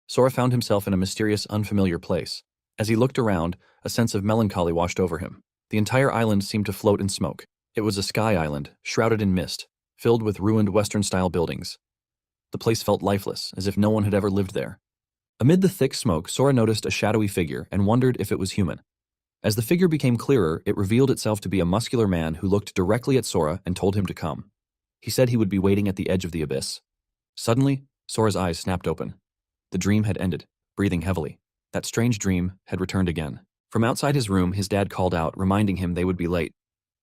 Sora found himself in a mysterious, unfamiliar place. As he looked around, a sense of melancholy washed over him. The entire island seemed to float in smoke. It was a sky island, shrouded in mist, filled with ruined Western-style buildings. The place felt lifeless, as if no one had ever lived there. Amid the thick smoke, Sora noticed a shadowy figure and wondered if it was human. As the figure became clearer, it revealed itself to be a muscular man who looked directly at Sora and told him to come. He said he would be waiting at the edge of the abyss. Suddenly, Sora's eyes snapped open. The dream had ended, breathing heavily. That strange dream had returned again. From outside his room, his dad called out, reminding him they would be late.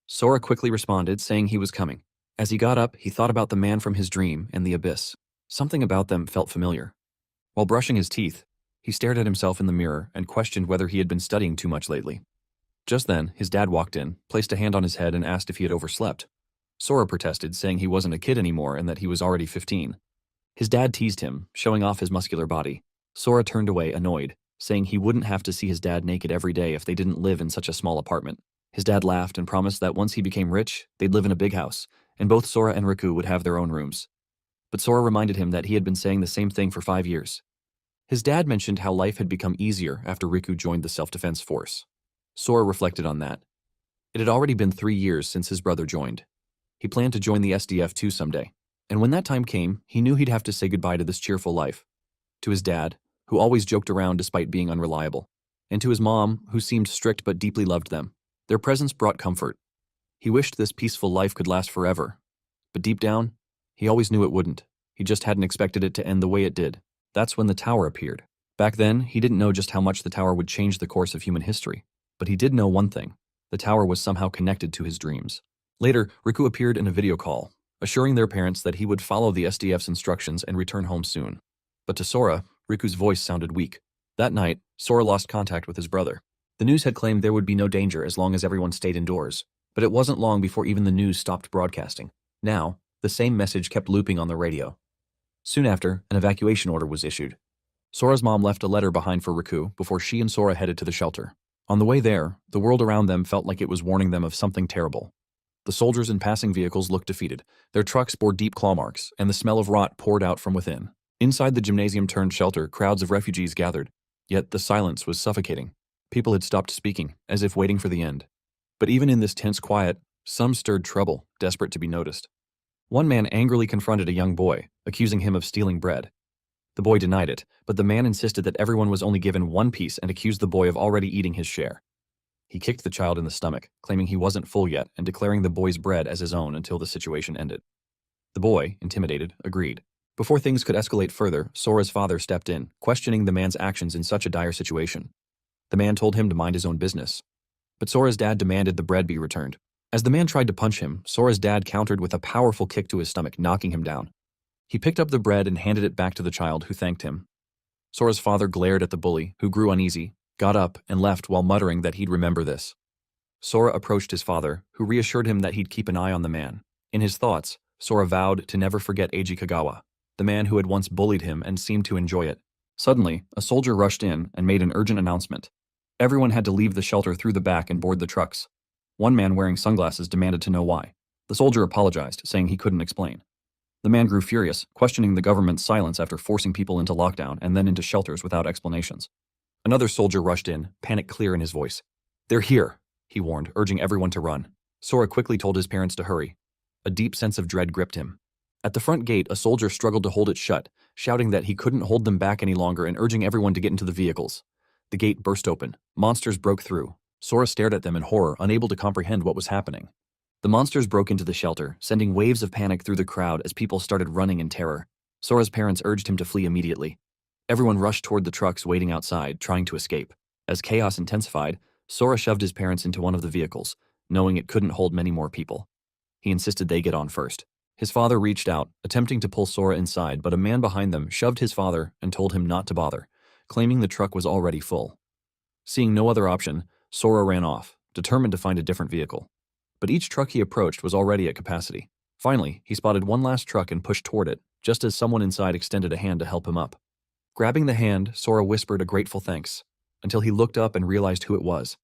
Sora quickly responded, saying he was coming. As he got up, he thought about the man from his dream and the abyss. Something about them felt familiar. While brushing his teeth, he stared at himself in the mirror and questioned whether he had been studying too much lately. Just then, his dad walked in, placed a hand on his head and asked if he had overslept. Sora protested, saying he wasn't a kid anymore and that he was already 15. His dad teased him, showing off his muscular body. Sora turned away, annoyed, saying he wouldn't have to see his dad naked every day if they didn't live in such a small apartment. His dad laughed and promised that once he became rich, they'd live in a big house, and both Sora and Riku would have their own rooms. But Sora reminded him that he had been saying the same thing for 5 years. His dad mentioned how life had become easier after Riku joined the self-defense force. Sora reflected on that. It had already been 3 years since his brother joined. He planned to join the SDF too someday, and when that time came, he knew he'd have to say goodbye to this cheerful life. To his dad, who always joked around despite being unreliable, and to his mom, who seemed strict but deeply loved them. Their presence brought comfort. He wished this peaceful life could last forever, but deep down, he always knew it wouldn't. He just hadn't expected it to end the way it did. That's when the tower appeared. Back then, he didn't know just how much the tower would change the course of human history, but he did know one thing. The tower was somehow connected to his dreams. Later, Riku appeared in a video call, assuring their parents that he would follow the SDF's instructions and return home soon. But to Sora, Riku's voice sounded weak. That night, Sora lost contact with his brother. The news had claimed there would be no danger as long as everyone stayed indoors, but it wasn't long before even the news stopped broadcasting. Now, the same message kept looping on the radio. Soon after, an evacuation order was issued. Sora's mom left a letter behind for Riku before she and Sora headed to the shelter. On the way there, the world around them felt like it was warning them of something terrible. The soldiers in passing vehicles looked defeated. Their trucks bore deep claw marks, and the smell of rot poured out from within. Inside the gymnasium-turned-shelter, crowds of refugees gathered. Yet the silence was suffocating. People had stopped speaking, as if waiting for the end. But even in this tense quiet, some stirred trouble, desperate to be noticed. One man angrily confronted a young boy, accusing him of stealing bread. The boy denied it, but the man insisted that everyone was only given one piece and accused the boy of already eating his share. He kicked the child in the stomach, claiming he wasn't full yet and declaring the boy's bread as his own until the situation ended. The boy, intimidated, agreed. Before things could escalate further, Sora's father stepped in, questioning the man's actions in such a dire situation. The man told him to mind his own business. But Sora's dad demanded the bread be returned. As the man tried to punch him, Sora's dad countered with a powerful kick to his stomach, knocking him down. He picked up the bread and handed it back to the child, who thanked him. Sora's father glared at the bully, who grew uneasy, got up, and left while muttering that he'd remember this. Sora approached his father, who reassured him that he'd keep an eye on the man. In his thoughts, Sora vowed to never forget Eiji Kagawa, the man who had once bullied him and seemed to enjoy it. Suddenly, a soldier rushed in and made an urgent announcement. Everyone had to leave the shelter through the back and board the trucks. One man wearing sunglasses demanded to know why. The soldier apologized, saying he couldn't explain. The man grew furious, questioning the government's silence after forcing people into lockdown and then into shelters without explanations. Another soldier rushed in, panic clear in his voice. "They're here," he warned, urging everyone to run. Sora quickly told his parents to hurry. A deep sense of dread gripped him. At the front gate, a soldier struggled to hold it shut, shouting that he couldn't hold them back any longer and urging everyone to get into the vehicles. The gate burst open. Monsters broke through. Sora stared at them in horror, unable to comprehend what was happening. The monsters broke into the shelter, sending waves of panic through the crowd as people started running in terror. Sora's parents urged him to flee immediately. Everyone rushed toward the trucks waiting outside, trying to escape. As chaos intensified, Sora shoved his parents into one of the vehicles, knowing it couldn't hold many more people. He insisted they get on first. His father reached out, attempting to pull Sora inside, but a man behind them shoved his father and told him not to bother, claiming the truck was already full. Seeing no other option, Sora ran off, determined to find a different vehicle. But each truck he approached was already at capacity. Finally, he spotted one last truck and pushed toward it, just as someone inside extended a hand to help him up. Grabbing the hand, Sora whispered a grateful thanks, until he looked up and realized who it was.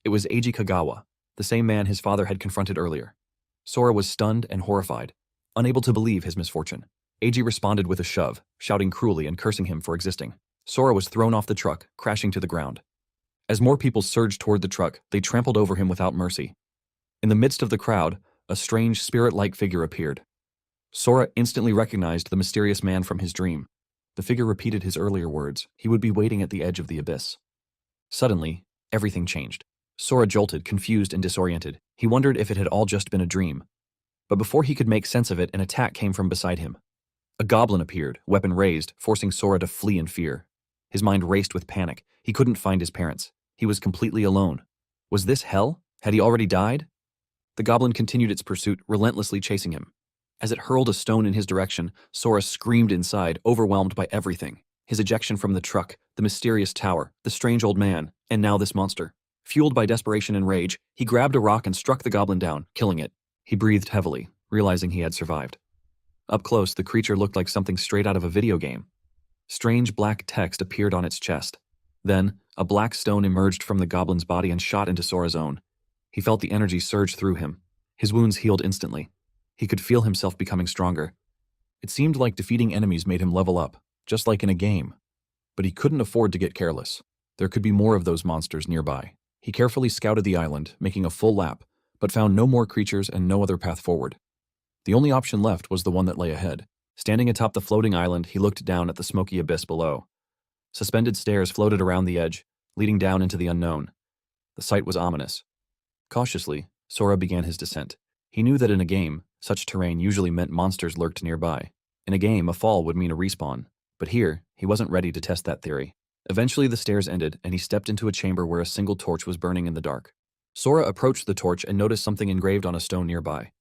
It was Eiji Kagawa, the same man his father had confronted earlier. Sora was stunned and horrified, unable to believe his misfortune. Eiji responded with a shove, shouting cruelly and cursing him for existing. Sora was thrown off the truck, crashing to the ground. As more people surged toward the truck, they trampled over him without mercy. In the midst of the crowd, a strange spirit-like figure appeared. Sora instantly recognized the mysterious man from his dream. The figure repeated his earlier words. He would be waiting at the edge of the abyss. Suddenly, everything changed. Sora jolted, confused and disoriented. He wondered if it had all just been a dream. But before he could make sense of it, an attack came from beside him. A goblin appeared, weapon raised, forcing Sora to flee in fear. His mind raced with panic. He couldn't find his parents. He was completely alone. Was this hell? Had he already died? The goblin continued its pursuit, relentlessly chasing him. As it hurled a stone in his direction, Sora screamed inside, overwhelmed by everything. His ejection from the truck, the mysterious tower, the strange old man, and now this monster. Fueled by desperation and rage, he grabbed a rock and struck the goblin down, killing it. He breathed heavily, realizing he had survived. Up close, the creature looked like something straight out of a video game. Strange black text appeared on its chest. Then, a black stone emerged from the goblin's body and shot into Sora's own. He felt the energy surge through him. His wounds healed instantly. He could feel himself becoming stronger. It seemed like defeating enemies made him level up, just like in a game. But he couldn't afford to get careless. There could be more of those monsters nearby. He carefully scouted the island, making a full lap, but found no more creatures and no other path forward. The only option left was the one that lay ahead. Standing atop the floating island, he looked down at the smoky abyss below. Suspended stairs floated around the edge, leading down into the unknown. The sight was ominous. Cautiously, Sora began his descent. He knew that in a game, such terrain usually meant monsters lurked nearby. In a game, a fall would mean a respawn. But here, he wasn't ready to test that theory. Eventually, the stairs ended, and he stepped into a chamber where a single torch was burning in the dark. Sora approached the torch and noticed something engraved on a stone nearby.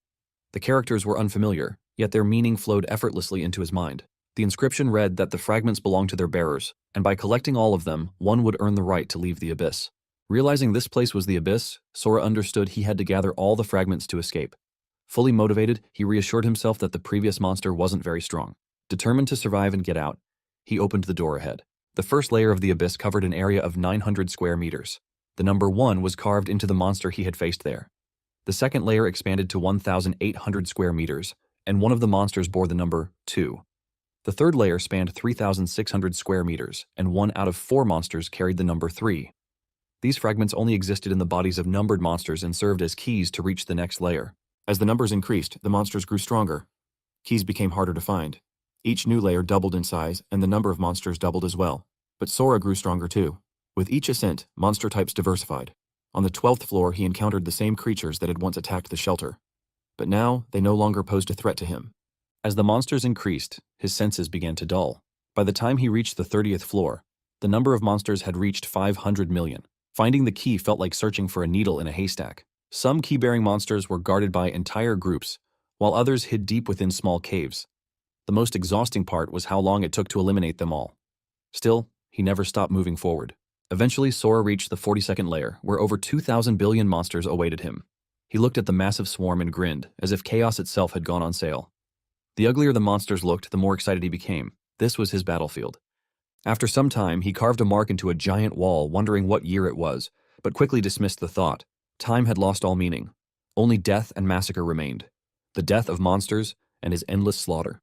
The characters were unfamiliar, yet their meaning flowed effortlessly into his mind. The inscription read that the fragments belonged to their bearers, and by collecting all of them, one would earn the right to leave the abyss. Realizing this place was the abyss, Sora understood he had to gather all the fragments to escape. Fully motivated, he reassured himself that the previous monster wasn't very strong. Determined to survive and get out, he opened the door ahead. The first layer of the abyss covered an area of 900 square meters. The number 1 was carved into the monster he had faced there. The second layer expanded to 1,800 square meters, and one of the monsters bore the number 2. The third layer spanned 3,600 square meters, and 1 out of 4 monsters carried the number 3. These fragments only existed in the bodies of numbered monsters and served as keys to reach the next layer. As the numbers increased, the monsters grew stronger. Keys became harder to find. Each new layer doubled in size, and the number of monsters doubled as well. But Sora grew stronger too. With each ascent, monster types diversified. On the 12th floor, he encountered the same creatures that had once attacked the shelter. But now, they no longer posed a threat to him. As the monsters increased, his senses began to dull. By the time he reached the 30th floor, the number of monsters had reached 500 million. Finding the key felt like searching for a needle in a haystack. Some key-bearing monsters were guarded by entire groups, while others hid deep within small caves. The most exhausting part was how long it took to eliminate them all. Still, he never stopped moving forward. Eventually, Sora reached the 42nd layer, where over 2,000 billion monsters awaited him. He looked at the massive swarm and grinned, as if chaos itself had gone on sale. The uglier the monsters looked, the more excited he became. This was his battlefield. After some time, he carved a mark into a giant wall, wondering what year it was, but quickly dismissed the thought. Time had lost all meaning. Only death and massacre remained. The death of monsters and his endless slaughter.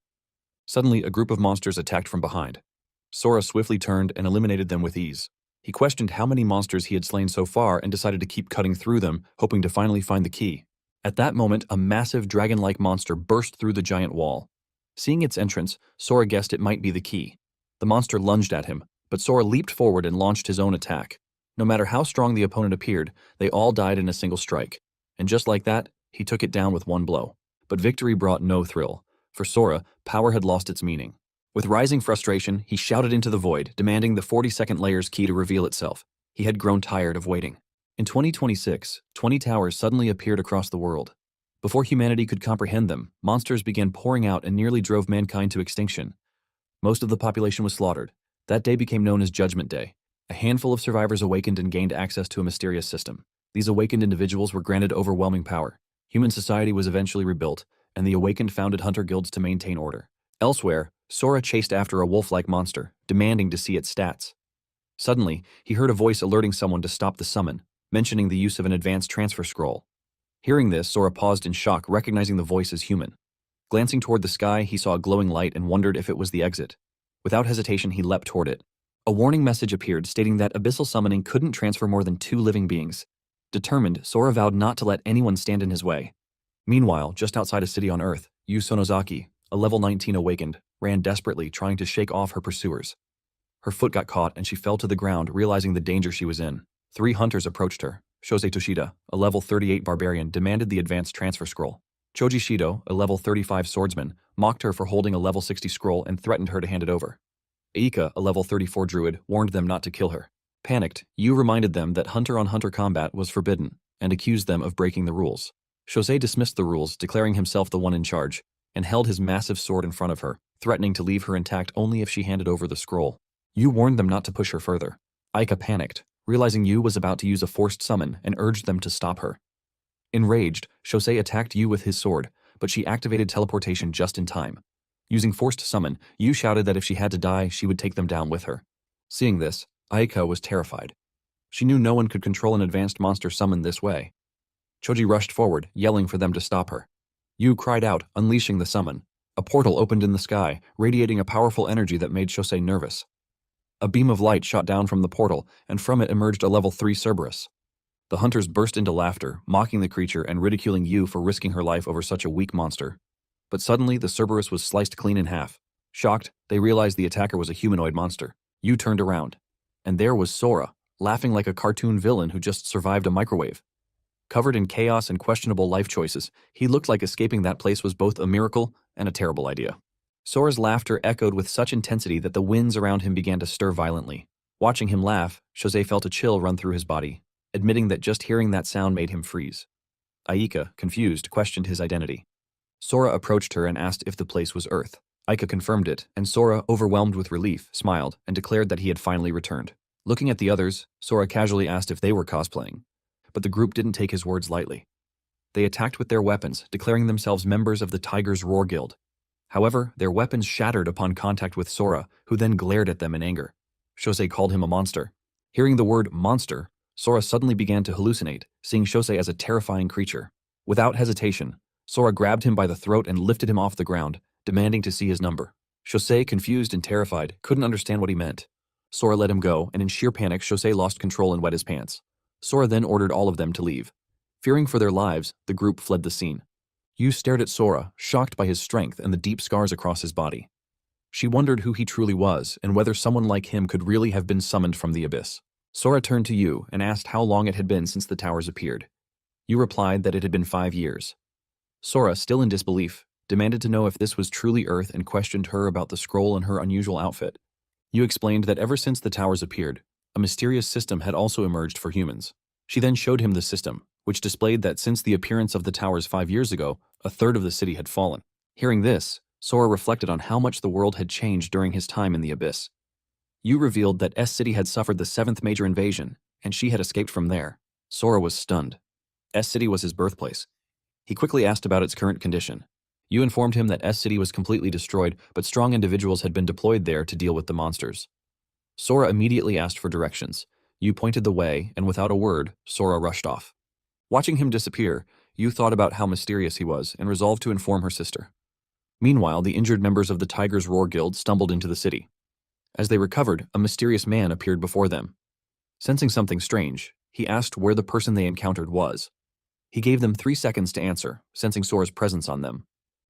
Suddenly, a group of monsters attacked from behind. Sora swiftly turned and eliminated them with ease. He questioned how many monsters he had slain so far and decided to keep cutting through them, hoping to finally find the key. At that moment, a massive dragon-like monster burst through the giant wall. Seeing its entrance, Sora guessed it might be the key. The monster lunged at him, but Sora leaped forward and launched his own attack. No matter how strong the opponent appeared, they all died in a single strike. And just like that, he took it down with one blow. But victory brought no thrill. For Sora, power had lost its meaning. With rising frustration, he shouted into the void, demanding the 42nd layer's key to reveal itself. He had grown tired of waiting. In 2026, 20 towers suddenly appeared across the world. Before humanity could comprehend them, monsters began pouring out and nearly drove mankind to extinction. Most of the population was slaughtered. That day became known as Judgment Day. A handful of survivors awakened and gained access to a mysterious system. These awakened individuals were granted overwhelming power. Human society was eventually rebuilt, and the awakened founded hunter guilds to maintain order. Elsewhere, Sora chased after a wolf-like monster, demanding to see its stats. Suddenly, he heard a voice alerting someone to stop the summon, mentioning the use of an advanced transfer scroll. Hearing this, Sora paused in shock, recognizing the voice as human. Glancing toward the sky, he saw a glowing light and wondered if it was the exit. Without hesitation, he leapt toward it. A warning message appeared stating that abyssal summoning couldn't transfer more than 2 living beings. Determined, Sora vowed not to let anyone stand in his way. Meanwhile, just outside a city on Earth, Yu Sonozaki, a level 19 awakened, ran desperately trying to shake off her pursuers. Her foot got caught and she fell to the ground, realizing the danger she was in. 3 hunters approached her. Shosei Toshida, a level 38 barbarian, demanded the advanced transfer scroll. Choji Shido, a level 35 swordsman, mocked her for holding a level 60 scroll and threatened her to hand it over. Aika, a level 34 druid, warned them not to kill her. Panicked, Yu reminded them that hunter-on-hunter combat was forbidden and accused them of breaking the rules. Shosei dismissed the rules, declaring himself the one in charge, and held his massive sword in front of her, threatening to leave her intact only if she handed over the scroll. Yu warned them not to push her further. Aika panicked, realizing Yu was about to use a forced summon, and urged them to stop her. Enraged, Shosei attacked Yu with his sword, but she activated teleportation just in time. Using forced summon, Yu shouted that if she had to die, she would take them down with her. Seeing this, Aika was terrified. She knew no one could control an advanced monster summoned this way. Choji rushed forward, yelling for them to stop her. Yu cried out, unleashing the summon. A portal opened in the sky, radiating a powerful energy that made Shosei nervous. A beam of light shot down from the portal, and from it emerged a level 3 Cerberus. The hunters burst into laughter, mocking the creature and ridiculing Yu for risking her life over such a weak monster. But suddenly, the Cerberus was sliced clean in half. Shocked, they realized the attacker was a humanoid monster. Yu turned around. And there was Sora, laughing like a cartoon villain who just survived a microwave. Covered in chaos and questionable life choices, he looked like escaping that place was both a miracle and a terrible idea. Sora's laughter echoed with such intensity that the winds around him began to stir violently. Watching him laugh, Shosei felt a chill run through his body, admitting that just hearing that sound made him freeze. Aika, confused, questioned his identity. Sora approached her and asked if the place was Earth. Aika confirmed it, and Sora, overwhelmed with relief, smiled and declared that he had finally returned. Looking at the others, Sora casually asked if they were cosplaying, but the group didn't take his words lightly. They attacked with their weapons, declaring themselves members of the Tiger's Roar Guild. However, their weapons shattered upon contact with Sora, who then glared at them in anger. Shosei called him a monster. Hearing the word monster, Sora suddenly began to hallucinate, seeing Shosei as a terrifying creature. Without hesitation, Sora grabbed him by the throat and lifted him off the ground, demanding to see his number. Shosei, confused and terrified, couldn't understand what he meant. Sora let him go, and in sheer panic, Shosei lost control and wet his pants. Sora then ordered all of them to leave. Fearing for their lives, the group fled the scene. Yu stared at Sora, shocked by his strength and the deep scars across his body. She wondered who he truly was and whether someone like him could really have been summoned from the abyss. Sora turned to Yu and asked how long it had been since the towers appeared. Yu replied that it had been 5 years. Sora, still in disbelief, demanded to know if this was truly Earth and questioned her about the scroll and her unusual outfit. Yu explained that ever since the towers appeared, a mysterious system had also emerged for humans. She then showed him the system, which displayed that since the appearance of the towers 5 years ago, a third of the city had fallen. Hearing this, Sora reflected on how much the world had changed during his time in the abyss. Yu revealed that S City had suffered the 7th major invasion, and she had escaped from there. Sora was stunned. S City was his birthplace. He quickly asked about its current condition. Yu informed him that S City was completely destroyed, but strong individuals had been deployed there to deal with the monsters. Sora immediately asked for directions. Yu pointed the way, and without a word, Sora rushed off. Watching him disappear, Yu thought about how mysterious he was and resolved to inform her sister. Meanwhile, the injured members of the Tiger's Roar Guild stumbled into the city. As they recovered, a mysterious man appeared before them. Sensing something strange, he asked where the person they encountered was. He gave them 3 seconds to answer, sensing Sora's presence on them.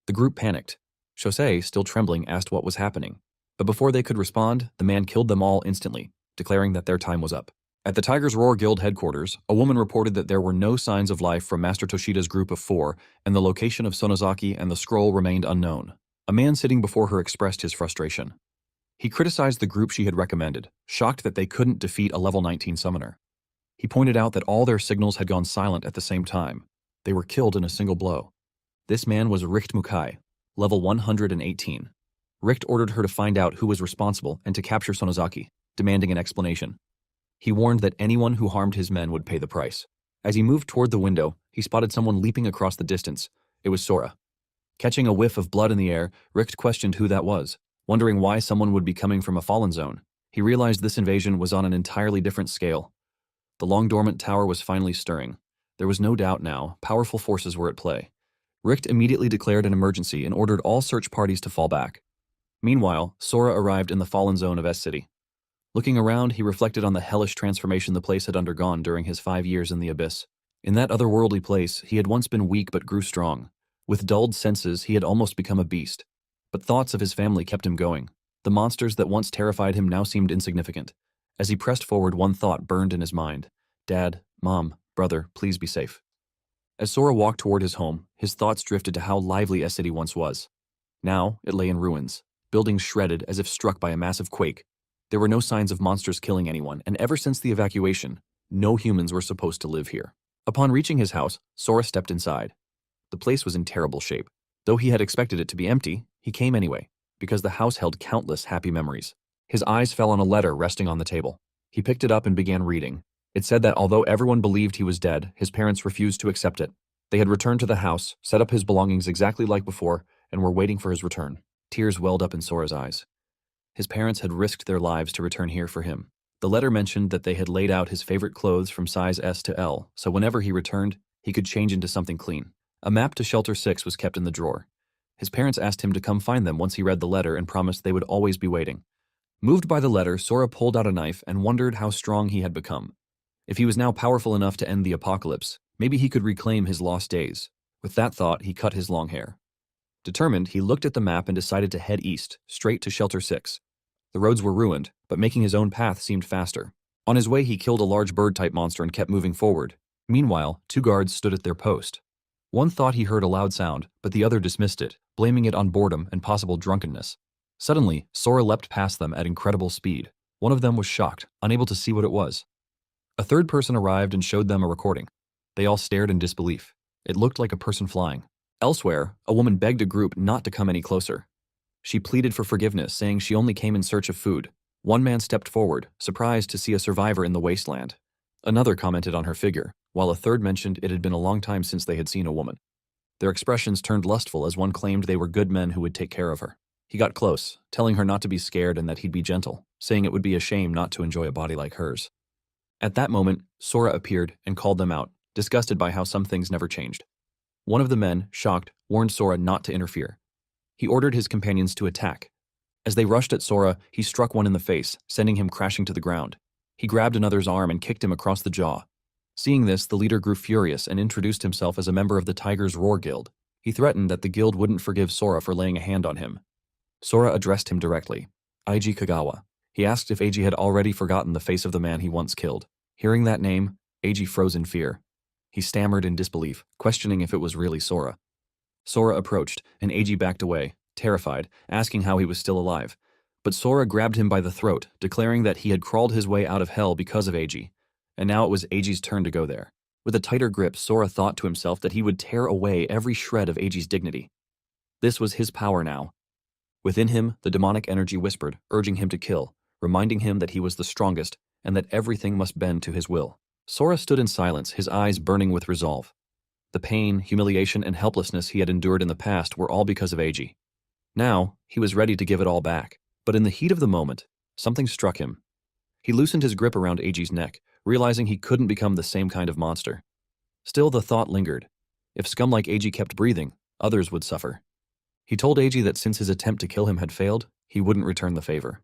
The group panicked. Shosei, still trembling, asked what was happening. But before they could respond, the man killed them all instantly, declaring that their time was up. At the Tiger's Roar Guild headquarters, a woman reported that there were no signs of life from Master Toshida's group of 4, and the location of Sonozaki and the scroll remained unknown. A man sitting before her expressed his frustration. He criticized the group she had recommended, shocked that they couldn't defeat a level 19 summoner. He pointed out that all their signals had gone silent at the same time. They were killed in a single blow. This man was Richt Mukai, level 118. Richt ordered her to find out who was responsible and to capture Sonozaki, demanding an explanation. He warned that anyone who harmed his men would pay the price. As he moved toward the window, he spotted someone leaping across the distance. It was Sora. Catching a whiff of blood in the air, Richt questioned who that was. Wondering why someone would be coming from a fallen zone, he realized this invasion was on an entirely different scale. The long-dormant tower was finally stirring. There was no doubt now, powerful forces were at play. Richt immediately declared an emergency and ordered all search parties to fall back. Meanwhile, Sora arrived in the fallen zone of S City. Looking around, he reflected on the hellish transformation the place had undergone during his 5 years in the abyss. In that otherworldly place, he had once been weak but grew strong. With dulled senses, he had almost become a beast. But thoughts of his family kept him going. The monsters that once terrified him now seemed insignificant. As he pressed forward, one thought burned in his mind. Dad, Mom, brother, please be safe. As Sora walked toward his home, his thoughts drifted to how lively a city once was. Now, it lay in ruins, buildings shredded as if struck by a massive quake. There were no signs of monsters killing anyone, and ever since the evacuation, no humans were supposed to live here. Upon reaching his house, Sora stepped inside. The place was in terrible shape. Though he had expected it to be empty, he came anyway, because the house held countless happy memories. His eyes fell on a letter resting on the table. He picked it up and began reading. It said that although everyone believed he was dead, his parents refused to accept it. They had returned to the house, set up his belongings exactly like before, and were waiting for his return. Tears welled up in Sora's eyes. His parents had risked their lives to return here for him. The letter mentioned that they had laid out his favorite clothes from size S to L, so whenever he returned, he could change into something clean. A map to Shelter 6 was kept in the drawer. His parents asked him to come find them once he read the letter and promised they would always be waiting. Moved by the letter, Sora pulled out a knife and wondered how strong he had become. If he was now powerful enough to end the apocalypse, maybe he could reclaim his lost days. With that thought, he cut his long hair. Determined, he looked at the map and decided to head east, straight to Shelter 6. The roads were ruined, but making his own path seemed faster. On his way, he killed a large bird-type monster and kept moving forward. Meanwhile, 2 guards stood at their post. One thought he heard a loud sound, but the other dismissed it, blaming it on boredom and possible drunkenness. Suddenly, Sora leapt past them at incredible speed. One of them was shocked, unable to see what it was. A third person arrived and showed them a recording. They all stared in disbelief. It looked like a person flying. Elsewhere, a woman begged a group not to come any closer. She pleaded for forgiveness, saying she only came in search of food. One man stepped forward, surprised to see a survivor in the wasteland. Another commented on her figure, while a third mentioned it had been a long time since they had seen a woman. Their expressions turned lustful as one claimed they were good men who would take care of her. He got close, telling her not to be scared and that he'd be gentle, saying it would be a shame not to enjoy a body like hers. At that moment, Sora appeared and called them out, disgusted by how some things never changed. One of the men, shocked, warned Sora not to interfere. He ordered his companions to attack. As they rushed at Sora, he struck one in the face, sending him crashing to the ground. He grabbed another's arm and kicked him across the jaw. Seeing this, the leader grew furious and introduced himself as a member of the Tiger's Roar Guild. He threatened that the guild wouldn't forgive Sora for laying a hand on him. Sora addressed him directly. Ig Kagawa. He asked if Eiji had already forgotten the face of the man he once killed. Hearing that name, Eiji froze in fear. He stammered in disbelief, questioning if it was really Sora. Sora approached, and Eiji backed away, terrified, asking how he was still alive. But Sora grabbed him by the throat, declaring that he had crawled his way out of hell because of Eiji, and now it was Eiji's turn to go there. With a tighter grip, Sora thought to himself that he would tear away every shred of Eiji's dignity. This was his power now. Within him, the demonic energy whispered, urging him to kill, reminding him that he was the strongest and that everything must bend to his will. Sora stood in silence, his eyes burning with resolve. The pain, humiliation, and helplessness he had endured in the past were all because of Eiji. Now, he was ready to give it all back. But in the heat of the moment, something struck him. He loosened his grip around Eiji's neck, realizing he couldn't become the same kind of monster. Still, the thought lingered. If scum like Eiji kept breathing, others would suffer. He told Eiji that since his attempt to kill him had failed, he wouldn't return the favor.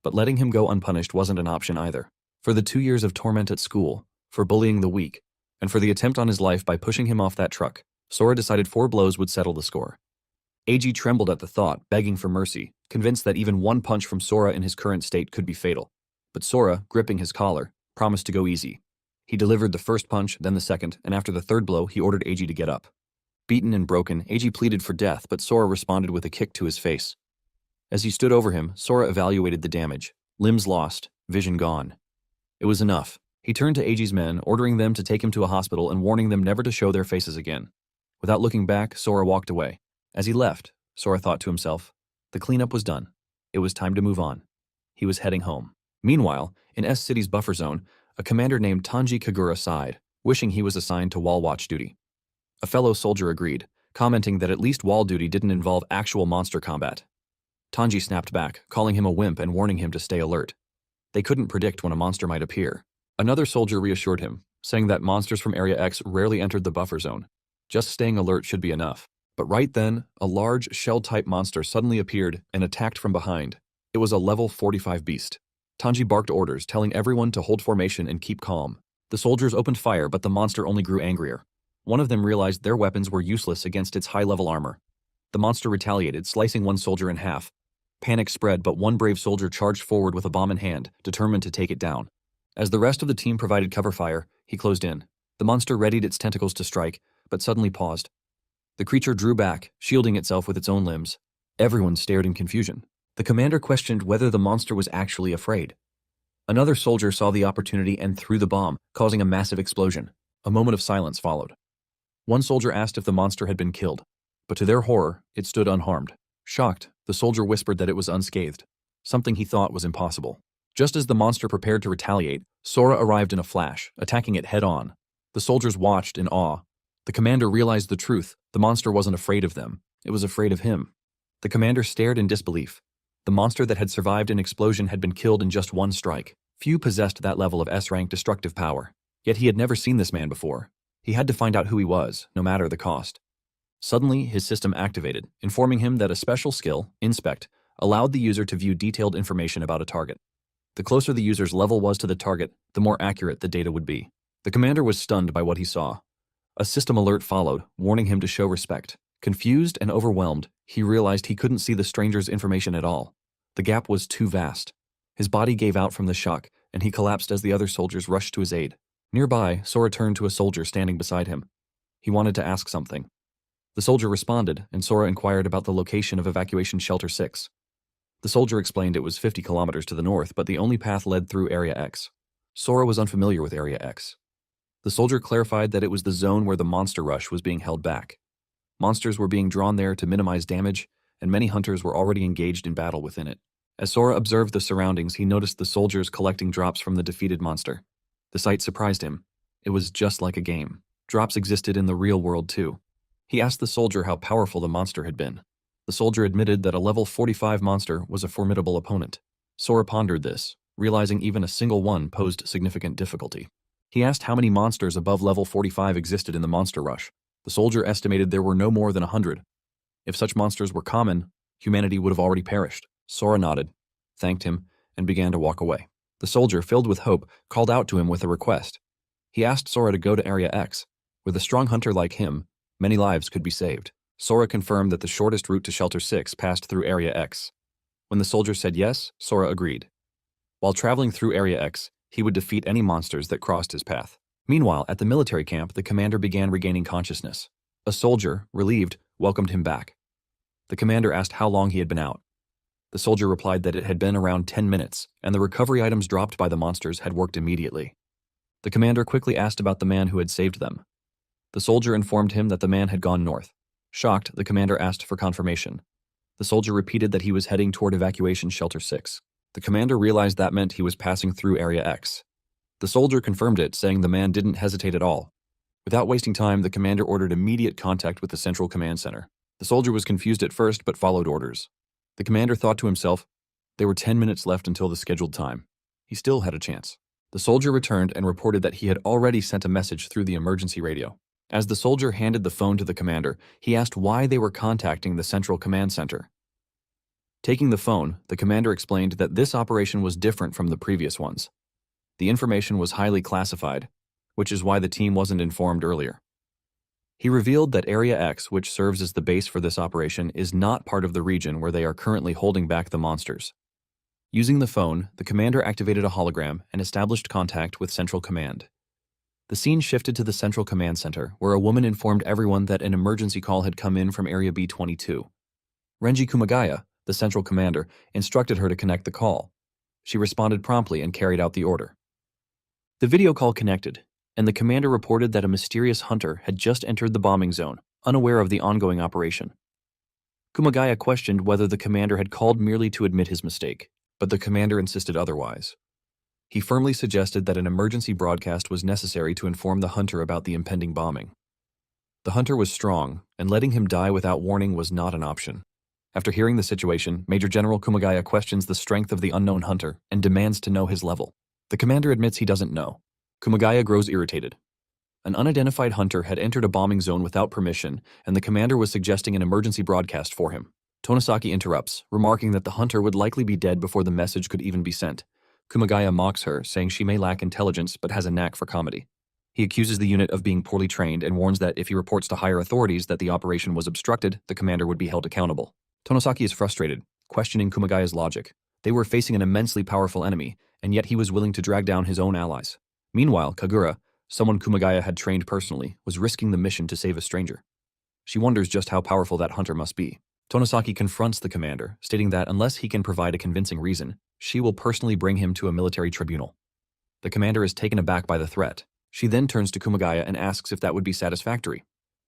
But letting him go unpunished wasn't an option either. For the 2 years of torment at school, for bullying the weak, and for the attempt on his life by pushing him off that truck, Sora decided 4 blows would settle the score. Eiji trembled at the thought, begging for mercy, convinced that even one punch from Sora in his current state could be fatal. But Sora, gripping his collar, promised to go easy. He delivered the first punch, then the second, and after the third blow, he ordered Eiji to get up. Beaten and broken, Eiji pleaded for death, but Sora responded with a kick to his face. As he stood over him, Sora evaluated the damage. Limbs lost, vision gone. It was enough. He turned to Eiji's men, ordering them to take him to a hospital and warning them never to show their faces again. Without looking back, Sora walked away. As he left, Sora thought to himself, the cleanup was done. It was time to move on. He was heading home. Meanwhile, in S City's buffer zone, a commander named Tanji Kagura sighed, wishing he was assigned to wall watch duty. A fellow soldier agreed, commenting that at least wall duty didn't involve actual monster combat. Tanji snapped back, calling him a wimp and warning him to stay alert. They couldn't predict when a monster might appear. Another soldier reassured him, saying that monsters from Area X rarely entered the buffer zone. Just staying alert should be enough. But right then, a large shell-type monster suddenly appeared and attacked from behind. It was a level 45 beast. Tanji barked orders, telling everyone to hold formation and keep calm. The soldiers opened fire, but the monster only grew angrier. One of them realized their weapons were useless against its high-level armor. The monster retaliated, slicing one soldier in half. Panic spread, but one brave soldier charged forward with a bomb in hand, determined to take it down. As the rest of the team provided cover fire, he closed in. The monster readied its tentacles to strike, but suddenly paused. The creature drew back, shielding itself with its own limbs. Everyone stared in confusion. The commander questioned whether the monster was actually afraid. Another soldier saw the opportunity and threw the bomb, causing a massive explosion. A moment of silence followed. One soldier asked if the monster had been killed, but to their horror, it stood unharmed. Shocked, the soldier whispered that it was unscathed, something he thought was impossible. Just as the monster prepared to retaliate, Sora arrived in a flash, attacking it head-on. The soldiers watched in awe. The commander realized the truth. The monster wasn't afraid of them. It was afraid of him. The commander stared in disbelief. The monster that had survived an explosion had been killed in just one strike. Few possessed that level of S-rank destructive power. Yet he had never seen this man before. He had to find out who he was, no matter the cost. Suddenly, his system activated, informing him that a special skill, Inspect, allowed the user to view detailed information about a target. The closer the user's level was to the target, the more accurate the data would be. The commander was stunned by what he saw. A system alert followed, warning him to show respect. Confused and overwhelmed, he realized he couldn't see the stranger's information at all. The gap was too vast. His body gave out from the shock, and he collapsed as the other soldiers rushed to his aid. Nearby, Sora turned to a soldier standing beside him. He wanted to ask something. The soldier responded, and Sora inquired about the location of Evacuation Shelter 6. The soldier explained it was 50 kilometers to the north, but the only path led through Area X. Sora was unfamiliar with Area X. The soldier clarified that it was the zone where the monster rush was being held back. Monsters were being drawn there to minimize damage, and many hunters were already engaged in battle within it. As Sora observed the surroundings, he noticed the soldiers collecting drops from the defeated monster. The sight surprised him. It was just like a game. Drops existed in the real world too. He asked the soldier how powerful the monster had been. The soldier admitted that a level 45 monster was a formidable opponent. Sora pondered this, realizing even a single one posed significant difficulty. He asked how many monsters above level 45 existed in the monster rush. The soldier estimated there were no more than 100. If such monsters were common, humanity would have already perished. Sora nodded, thanked him, and began to walk away. The soldier, filled with hope, called out to him with a request. He asked Sora to go to Area X. With a strong hunter like him, many lives could be saved. Sora confirmed that the shortest route to Shelter 6 passed through Area X. When the soldier said yes, Sora agreed. While traveling through Area X, he would defeat any monsters that crossed his path. Meanwhile, at the military camp, the commander began regaining consciousness. A soldier, relieved, welcomed him back. The commander asked how long he had been out. The soldier replied that it had been around 10 minutes, and the recovery items dropped by the monsters had worked immediately. The commander quickly asked about the man who had saved them. The soldier informed him that the man had gone north. Shocked, the commander asked for confirmation. The soldier repeated that he was heading toward Evacuation Shelter 6. The commander realized that meant he was passing through Area X. The soldier confirmed it, saying the man didn't hesitate at all. Without wasting time, the commander ordered immediate contact with the Central Command Center. The soldier was confused at first, but followed orders. The commander thought to himself, there were 10 minutes left until the scheduled time. He still had a chance. The soldier returned and reported that he had already sent a message through the emergency radio. As the soldier handed the phone to the commander, he asked why they were contacting the Central Command Center. Taking the phone, the commander explained that this operation was different from the previous ones. The information was highly classified, which is why the team wasn't informed earlier. He revealed that Area X, which serves as the base for this operation, is not part of the region where they are currently holding back the monsters. Using the phone, the commander activated a hologram and established contact with Central Command. The scene shifted to the Central Command Center, where a woman informed everyone that an emergency call had come in from Area B-22. Renji Kumagaya, the Central Commander, instructed her to connect the call. She responded promptly and carried out the order. The video call connected, and the commander reported that a mysterious hunter had just entered the bombing zone, unaware of the ongoing operation. Kumagaya questioned whether the commander had called merely to admit his mistake, but the commander insisted otherwise. He firmly suggested that an emergency broadcast was necessary to inform the hunter about the impending bombing. The hunter was strong, and letting him die without warning was not an option. After hearing the situation, Major General Kumagaya questions the strength of the unknown hunter and demands to know his level. The commander admits he doesn't know. Kumagaya grows irritated. An unidentified hunter had entered a bombing zone without permission, and the commander was suggesting an emergency broadcast for him. Tonosaki interrupts, remarking that the hunter would likely be dead before the message could even be sent. Kumagaya mocks her, saying she may lack intelligence but has a knack for comedy. He accuses the unit of being poorly trained and warns that if he reports to higher authorities that the operation was obstructed, the commander would be held accountable. Tonosaki is frustrated, questioning Kumagaya's logic. They were facing an immensely powerful enemy, and yet he was willing to drag down his own allies. Meanwhile, Kagura, someone Kumagaya had trained personally, was risking the mission to save a stranger. She wonders just how powerful that hunter must be. Tonosaki confronts the commander, stating that unless he can provide a convincing reason, she will personally bring him to a military tribunal. The commander is taken aback by the threat. She then turns to Kumagaya and asks if that would be satisfactory.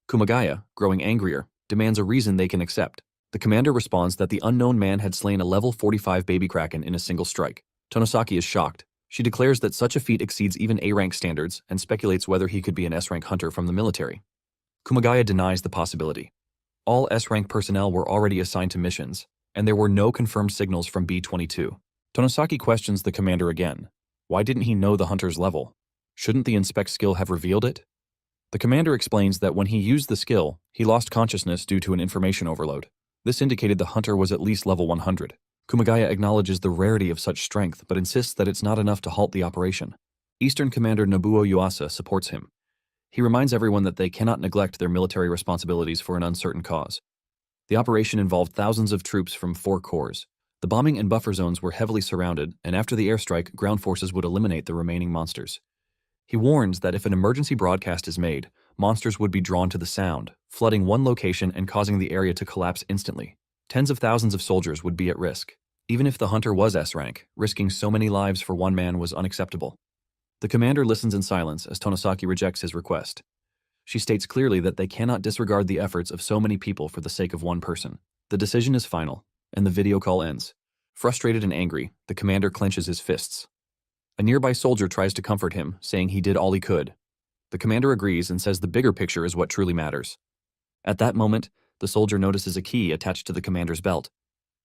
Kumagaya, growing angrier, demands a reason they can accept. The commander responds that the unknown man had slain a level 45 baby kraken in a single strike. Tonosaki is shocked. She declares that such a feat exceeds even A-rank standards and speculates whether he could be an S-rank hunter from the military. Kumagaya denies the possibility. All S-rank personnel were already assigned to missions, and there were no confirmed signals from B-22. Tonosaki questions the commander again. Why didn't he know the hunter's level? Shouldn't the inspect skill have revealed it? The commander explains that when he used the skill, he lost consciousness due to an information overload. This indicated the hunter was at least level 100. Kumagaya acknowledges the rarity of such strength but insists that it's not enough to halt the operation. Eastern Commander Nobuo Yuasa supports him. He reminds everyone that they cannot neglect their military responsibilities for an uncertain cause. The operation involved thousands of troops from 4 corps. The bombing and buffer zones were heavily surrounded, and after the airstrike, ground forces would eliminate the remaining monsters. He warns that if an emergency broadcast is made, monsters would be drawn to the sound, flooding one location and causing the area to collapse instantly. Tens of thousands of soldiers would be at risk. Even if the hunter was S-rank, risking so many lives for one man was unacceptable. The commander listens in silence as Tonosaki rejects his request. She states clearly that they cannot disregard the efforts of so many people for the sake of one person. The decision is final, and the video call ends. Frustrated and angry, the commander clenches his fists. A nearby soldier tries to comfort him, saying he did all he could. The commander agrees and says the bigger picture is what truly matters. At that moment, the soldier notices a key attached to the commander's belt.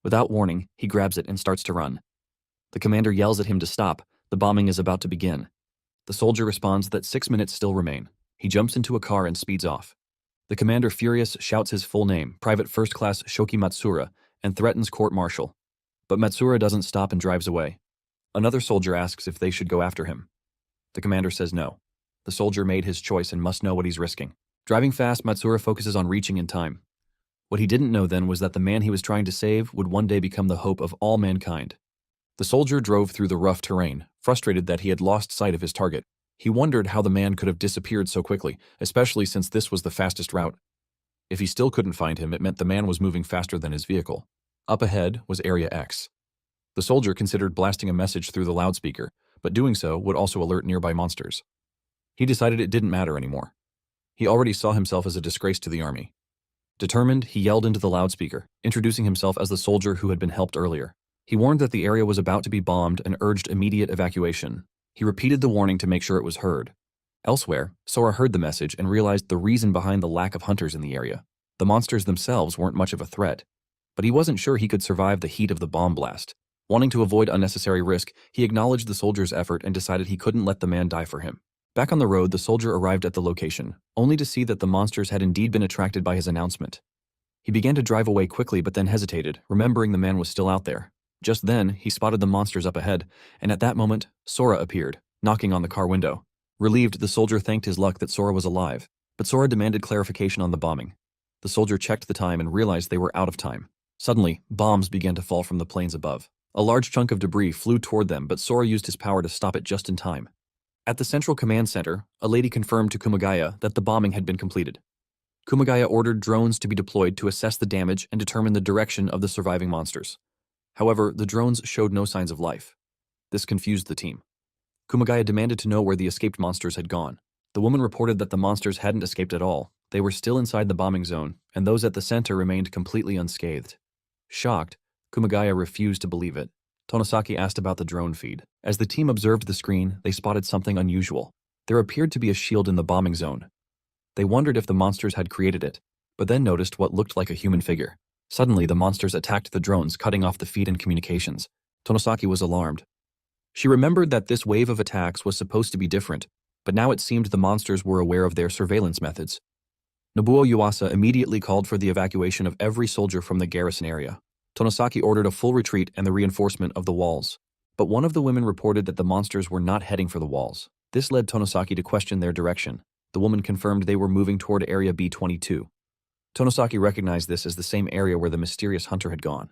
Without warning, he grabs it and starts to run. The commander yells at him to stop. The bombing is about to begin. The soldier responds that 6 minutes still remain. He jumps into a car and speeds off. The commander, furious, shouts his full name, Private First Class Shoki Matsura, and threatens court-martial. But Matsura doesn't stop and drives away. Another soldier asks if they should go after him. The commander says no. The soldier made his choice and must know what he's risking. Driving fast, Matsura focuses on reaching in time. What he didn't know then was that the man he was trying to save would one day become the hope of all mankind. The soldier drove through the rough terrain, frustrated that he had lost sight of his target. He wondered how the man could have disappeared so quickly, especially since this was the fastest route. If he still couldn't find him, it meant the man was moving faster than his vehicle. Up ahead was Area X. The soldier considered blasting a message through the loudspeaker, but doing so would also alert nearby monsters. He decided it didn't matter anymore. He already saw himself as a disgrace to the army. Determined, he yelled into the loudspeaker, introducing himself as the soldier who had been helped earlier. He warned that the area was about to be bombed and urged immediate evacuation. He repeated the warning to make sure it was heard. Elsewhere, Sora heard the message and realized the reason behind the lack of hunters in the area. The monsters themselves weren't much of a threat, but he wasn't sure he could survive the heat of the bomb blast. Wanting to avoid unnecessary risk, he acknowledged the soldier's effort and decided he couldn't let the man die for him. Back on the road, the soldier arrived at the location, only to see that the monsters had indeed been attracted by his announcement. He began to drive away quickly but then hesitated, remembering the man was still out there. Just then, he spotted the monsters up ahead, and at that moment, Sora appeared, knocking on the car window. Relieved, the soldier thanked his luck that Sora was alive, but Sora demanded clarification on the bombing. The soldier checked the time and realized they were out of time. Suddenly, bombs began to fall from the planes above. A large chunk of debris flew toward them, but Sora used his power to stop it just in time. At the Central Command Center, a lady confirmed to Kumagaya that the bombing had been completed. Kumagaya ordered drones to be deployed to assess the damage and determine the direction of the surviving monsters. However, the drones showed no signs of life. This confused the team. Kumagaya demanded to know where the escaped monsters had gone. The woman reported that the monsters hadn't escaped at all. They were still inside the bombing zone, and those at the center remained completely unscathed. Shocked, Kumagaya refused to believe it. Tonosaki asked about the drone feed. As the team observed the screen, they spotted something unusual. There appeared to be a shield in the bombing zone. They wondered if the monsters had created it, but then noticed what looked like a human figure. Suddenly, the monsters attacked the drones, cutting off the feed and communications. Tonosaki was alarmed. She remembered that this wave of attacks was supposed to be different, but now it seemed the monsters were aware of their surveillance methods. Nobuo Yuasa immediately called for the evacuation of every soldier from the garrison area. Tonosaki ordered a full retreat and the reinforcement of the walls. But one of the women reported that the monsters were not heading for the walls. This led Tonosaki to question their direction. The woman confirmed they were moving toward Area B22. Tonosaki recognized this as the same area where the mysterious hunter had gone.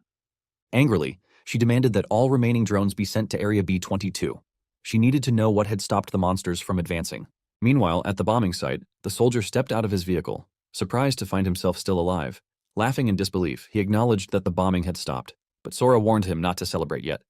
Angrily, she demanded that all remaining drones be sent to Area B22. She needed to know what had stopped the monsters from advancing. Meanwhile, at the bombing site, the soldier stepped out of his vehicle, surprised to find himself still alive. Laughing in disbelief, he acknowledged that the bombing had stopped, but Sora warned him not to celebrate yet.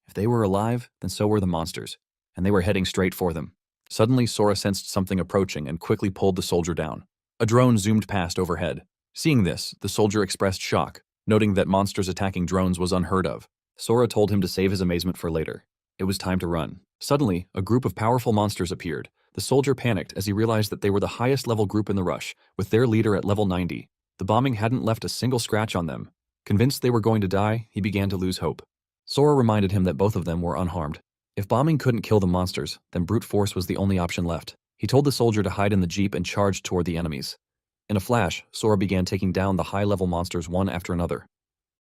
If they were alive, then so were the monsters, and they were heading straight for them. Suddenly, Sora sensed something approaching and quickly pulled the soldier down. A drone zoomed past overhead. Seeing this, the soldier expressed shock, noting that monsters attacking drones was unheard of. Sora told him to save his amazement for later. It was time to run. Suddenly, a group of powerful monsters appeared. The soldier panicked as he realized that they were the highest level group in the rush, with their leader at level 90. The bombing hadn't left a single scratch on them. Convinced they were going to die, he began to lose hope. Sora reminded him that both of them were unharmed. If bombing couldn't kill the monsters, then brute force was the only option left. He told the soldier to hide in the jeep and charged toward the enemies. In a flash, Sora began taking down the high-level monsters one after another.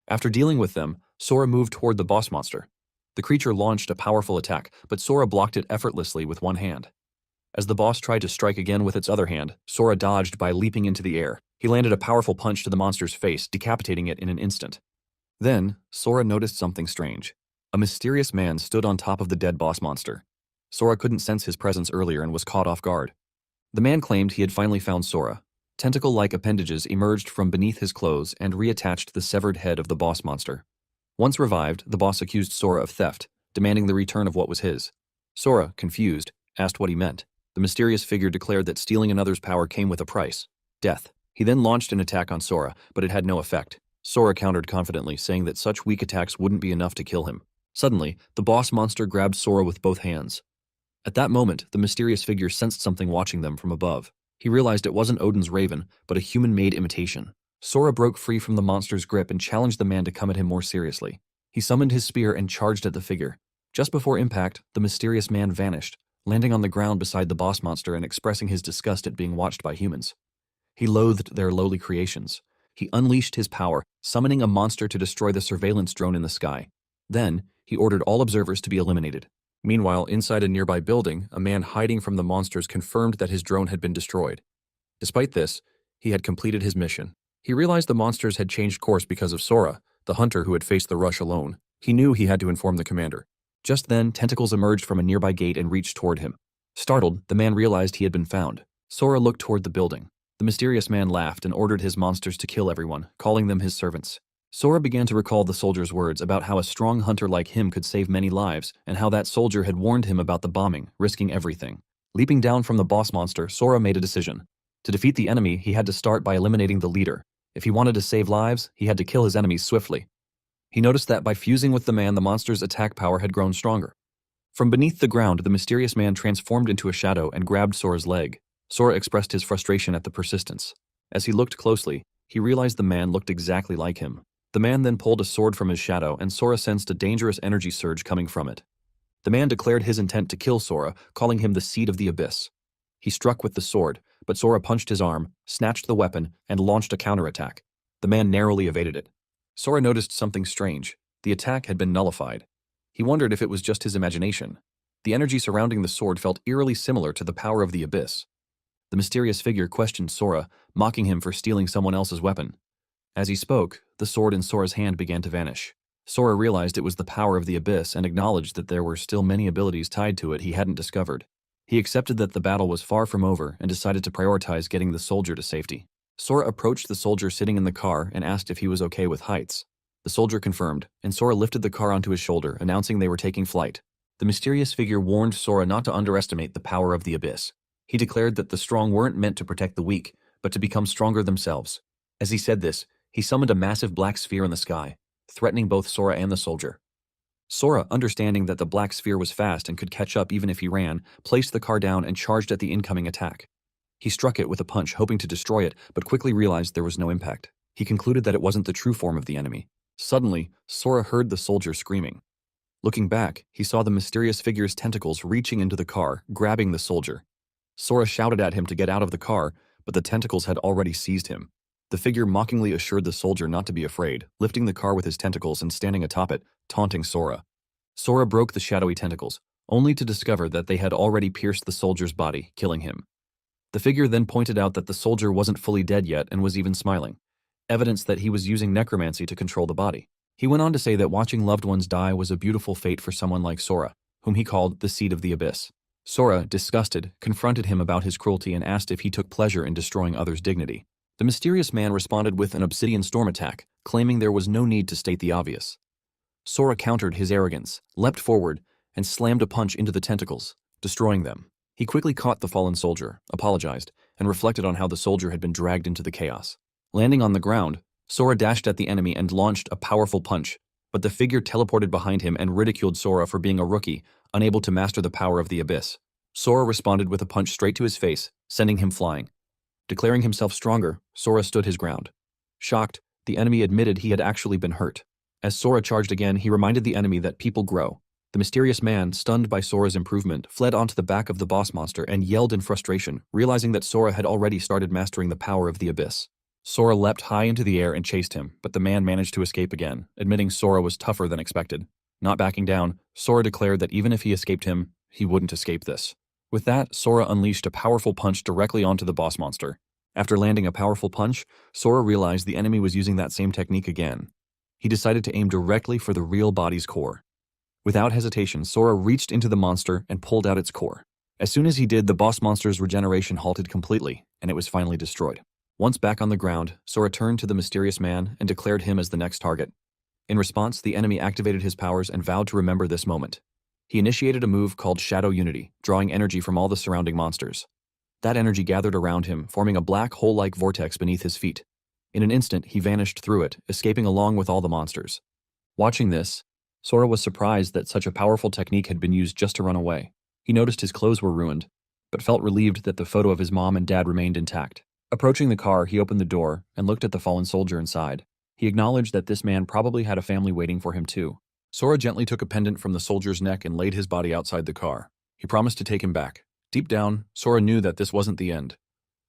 After dealing with them, Sora moved toward the boss monster. The creature launched a powerful attack, but Sora blocked it effortlessly with one hand. As the boss tried to strike again with its other hand, Sora dodged by leaping into the air. He landed a powerful punch to the monster's face, decapitating it in an instant. Then, Sora noticed something strange. A mysterious man stood on top of the dead boss monster. Sora couldn't sense his presence earlier and was caught off guard. The man claimed he had finally found Sora. Tentacle-like appendages emerged from beneath his clothes and reattached the severed head of the boss monster. Once revived, the boss accused Sora of theft, demanding the return of what was his. Sora, confused, asked what he meant. The mysterious figure declared that stealing another's power came with a price: death. He then launched an attack on Sora, but it had no effect. Sora countered confidently, saying that such weak attacks wouldn't be enough to kill him. Suddenly, the boss monster grabbed Sora with both hands. At that moment, the mysterious figure sensed something watching them from above. He realized it wasn't Odin's raven, but a human-made imitation. Sora broke free from the monster's grip and challenged the man to come at him more seriously. He summoned his spear and charged at the figure. Just before impact, the mysterious man vanished, landing on the ground beside the boss monster and expressing his disgust at being watched by humans. He loathed their lowly creations. He unleashed his power, summoning a monster to destroy the surveillance drone in the sky. Then, he ordered all observers to be eliminated. Meanwhile, inside a nearby building, a man hiding from the monsters confirmed that his drone had been destroyed. Despite this, he had completed his mission. He realized the monsters had changed course because of Sora, the hunter who had faced the rush alone. He knew he had to inform the commander. Just then, tentacles emerged from a nearby gate and reached toward him. Startled, the man realized he had been found. Sora looked toward the building. The mysterious man laughed and ordered his monsters to kill everyone, calling them his servants. Sora began to recall the soldier's words about how a strong hunter like him could save many lives, and how that soldier had warned him about the bombing, risking everything. Leaping down from the boss monster, Sora made a decision. To defeat the enemy, he had to start by eliminating the leader. If he wanted to save lives, he had to kill his enemies swiftly. He noticed that by fusing with the man, the monster's attack power had grown stronger. From beneath the ground, the mysterious man transformed into a shadow and grabbed Sora's leg. Sora expressed his frustration at the persistence. As he looked closely, he realized the man looked exactly like him. The man then pulled a sword from his shadow, and Sora sensed a dangerous energy surge coming from it. The man declared his intent to kill Sora, calling him the Seed of the Abyss. He struck with the sword, but Sora punched his arm, snatched the weapon, and launched a counterattack. The man narrowly evaded it. Sora noticed something strange. The attack had been nullified. He wondered if it was just his imagination. The energy surrounding the sword felt eerily similar to the power of the Abyss. The mysterious figure questioned Sora, mocking him for stealing someone else's weapon. As he spoke, the sword in Sora's hand began to vanish. Sora realized it was the power of the Abyss and acknowledged that there were still many abilities tied to it he hadn't discovered. He accepted that the battle was far from over and decided to prioritize getting the soldier to safety. Sora approached the soldier sitting in the car and asked if he was okay with heights. The soldier confirmed, and Sora lifted the car onto his shoulder, announcing they were taking flight. The mysterious figure warned Sora not to underestimate the power of the Abyss. He declared that the strong weren't meant to protect the weak, but to become stronger themselves. As he said this, he summoned a massive black sphere in the sky, threatening both Sora and the soldier. Sora, understanding that the black sphere was fast and could catch up even if he ran, placed the car down and charged at the incoming attack. He struck it with a punch, hoping to destroy it, but quickly realized there was no impact. He concluded that it wasn't the true form of the enemy. Suddenly, Sora heard the soldier screaming. Looking back, he saw the mysterious figure's tentacles reaching into the car, grabbing the soldier. Sora shouted at him to get out of the car, but the tentacles had already seized him. The figure mockingly assured the soldier not to be afraid, lifting the car with his tentacles and standing atop it, taunting Sora. Sora broke the shadowy tentacles, only to discover that they had already pierced the soldier's body, killing him. The figure then pointed out that the soldier wasn't fully dead yet and was even smiling, evidence that he was using necromancy to control the body. He went on to say that watching loved ones die was a beautiful fate for someone like Sora, whom he called the Seed of the Abyss. Sora, disgusted, confronted him about his cruelty and asked if he took pleasure in destroying others' dignity. The mysterious man responded with an obsidian storm attack, claiming there was no need to state the obvious. Sora countered his arrogance, leapt forward, and slammed a punch into the tentacles, destroying them. He quickly caught the fallen soldier, apologized, and reflected on how the soldier had been dragged into the chaos. Landing on the ground, Sora dashed at the enemy and launched a powerful punch, but the figure teleported behind him and ridiculed Sora for being a rookie, unable to master the power of the abyss. Sora responded with a punch straight to his face, sending him flying. Declaring himself stronger, Sora stood his ground. Shocked, the enemy admitted he had actually been hurt. As Sora charged again, he reminded the enemy that people grow. The mysterious man, stunned by Sora's improvement, fled onto the back of the boss monster and yelled in frustration, realizing that Sora had already started mastering the power of the abyss. Sora leapt high into the air and chased him, but the man managed to escape again, admitting Sora was tougher than expected. Not backing down, Sora declared that even if he escaped him, he wouldn't escape this. With that, Sora unleashed a powerful punch directly onto the boss monster. After landing a powerful punch, Sora realized the enemy was using that same technique again. He decided to aim directly for the real body's core. Without hesitation, Sora reached into the monster and pulled out its core. As soon as he did, the boss monster's regeneration halted completely, and it was finally destroyed. Once back on the ground, Sora turned to the mysterious man and declared him as the next target. In response, the enemy activated his powers and vowed to remember this moment. He initiated a move called Shadow Unity, drawing energy from all the surrounding monsters. That energy gathered around him, forming a black hole-like vortex beneath his feet. In an instant, he vanished through it, escaping along with all the monsters. Watching this, Sora was surprised that such a powerful technique had been used just to run away. He noticed his clothes were ruined, but felt relieved that the photo of his mom and dad remained intact. Approaching the car, he opened the door and looked at the fallen soldier inside. He acknowledged that this man probably had a family waiting for him too. Sora gently took a pendant from the soldier's neck and laid his body outside the car. He promised to take him back. Deep down, Sora knew that this wasn't the end.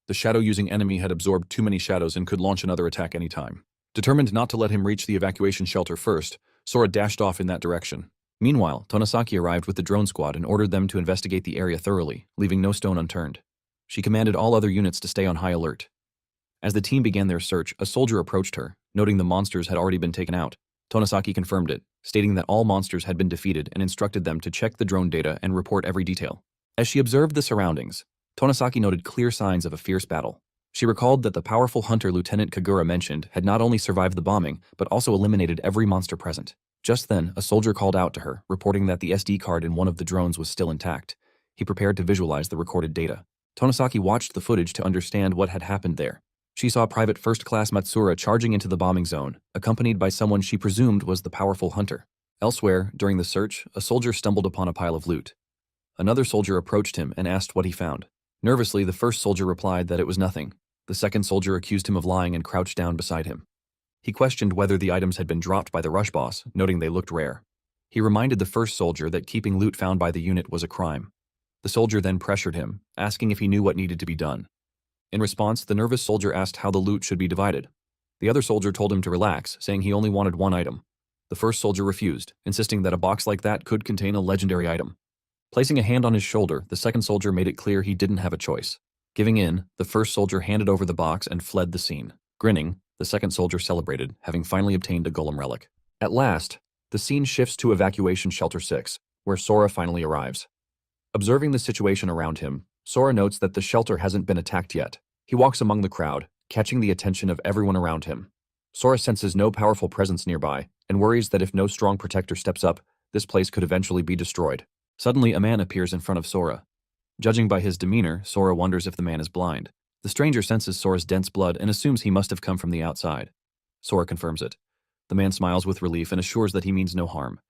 The shadow-using enemy had absorbed too many shadows and could launch another attack anytime. Determined not to let him reach the evacuation shelter first, Sora dashed off in that direction. Meanwhile, Tonosaki arrived with the drone squad and ordered them to investigate the area thoroughly, leaving no stone unturned. She commanded all other units to stay on high alert. As the team began their search, a soldier approached her, noting the monsters had already been taken out. Tonosaki confirmed it, stating that all monsters had been defeated and instructed them to check the drone data and report every detail. As she observed the surroundings, Tonosaki noted clear signs of a fierce battle. She recalled that the powerful hunter Lieutenant Kagura mentioned had not only survived the bombing, but also eliminated every monster present. Just then, a soldier called out to her, reporting that the SD card in one of the drones was still intact. He prepared to visualize the recorded data. Tonosaki watched the footage to understand what had happened there. She saw Private First Class Matsura charging into the bombing zone, accompanied by someone she presumed was the powerful hunter. Elsewhere, during the search, a soldier stumbled upon a pile of loot. Another soldier approached him and asked what he found. Nervously, the first soldier replied that it was nothing. The second soldier accused him of lying and crouched down beside him. He questioned whether the items had been dropped by the rush boss, noting they looked rare. He reminded the first soldier that keeping loot found by the unit was a crime. The soldier then pressured him, asking if he knew what needed to be done. In response, the nervous soldier asked how the loot should be divided. The other soldier told him to relax, saying he only wanted one item. The first soldier refused, insisting that a box like that could contain a legendary item. Placing a hand on his shoulder, the second soldier made it clear he didn't have a choice. Giving in, the first soldier handed over the box and fled the scene. Grinning, the second soldier celebrated, having finally obtained a golem relic. At last, the scene shifts to Evacuation Shelter 6, where Sora finally arrives. Observing the situation around him, Sora notes that the shelter hasn't been attacked yet. He walks among the crowd, catching the attention of everyone around him. Sora senses no powerful presence nearby, and worries that if no strong protector steps up, this place could eventually be destroyed. Suddenly, a man appears in front of Sora. Judging by his demeanor, Sora wonders if the man is blind. The stranger senses Sora's dense blood and assumes he must have come from the outside. Sora confirms it. The man smiles with relief and assures that he means no harm.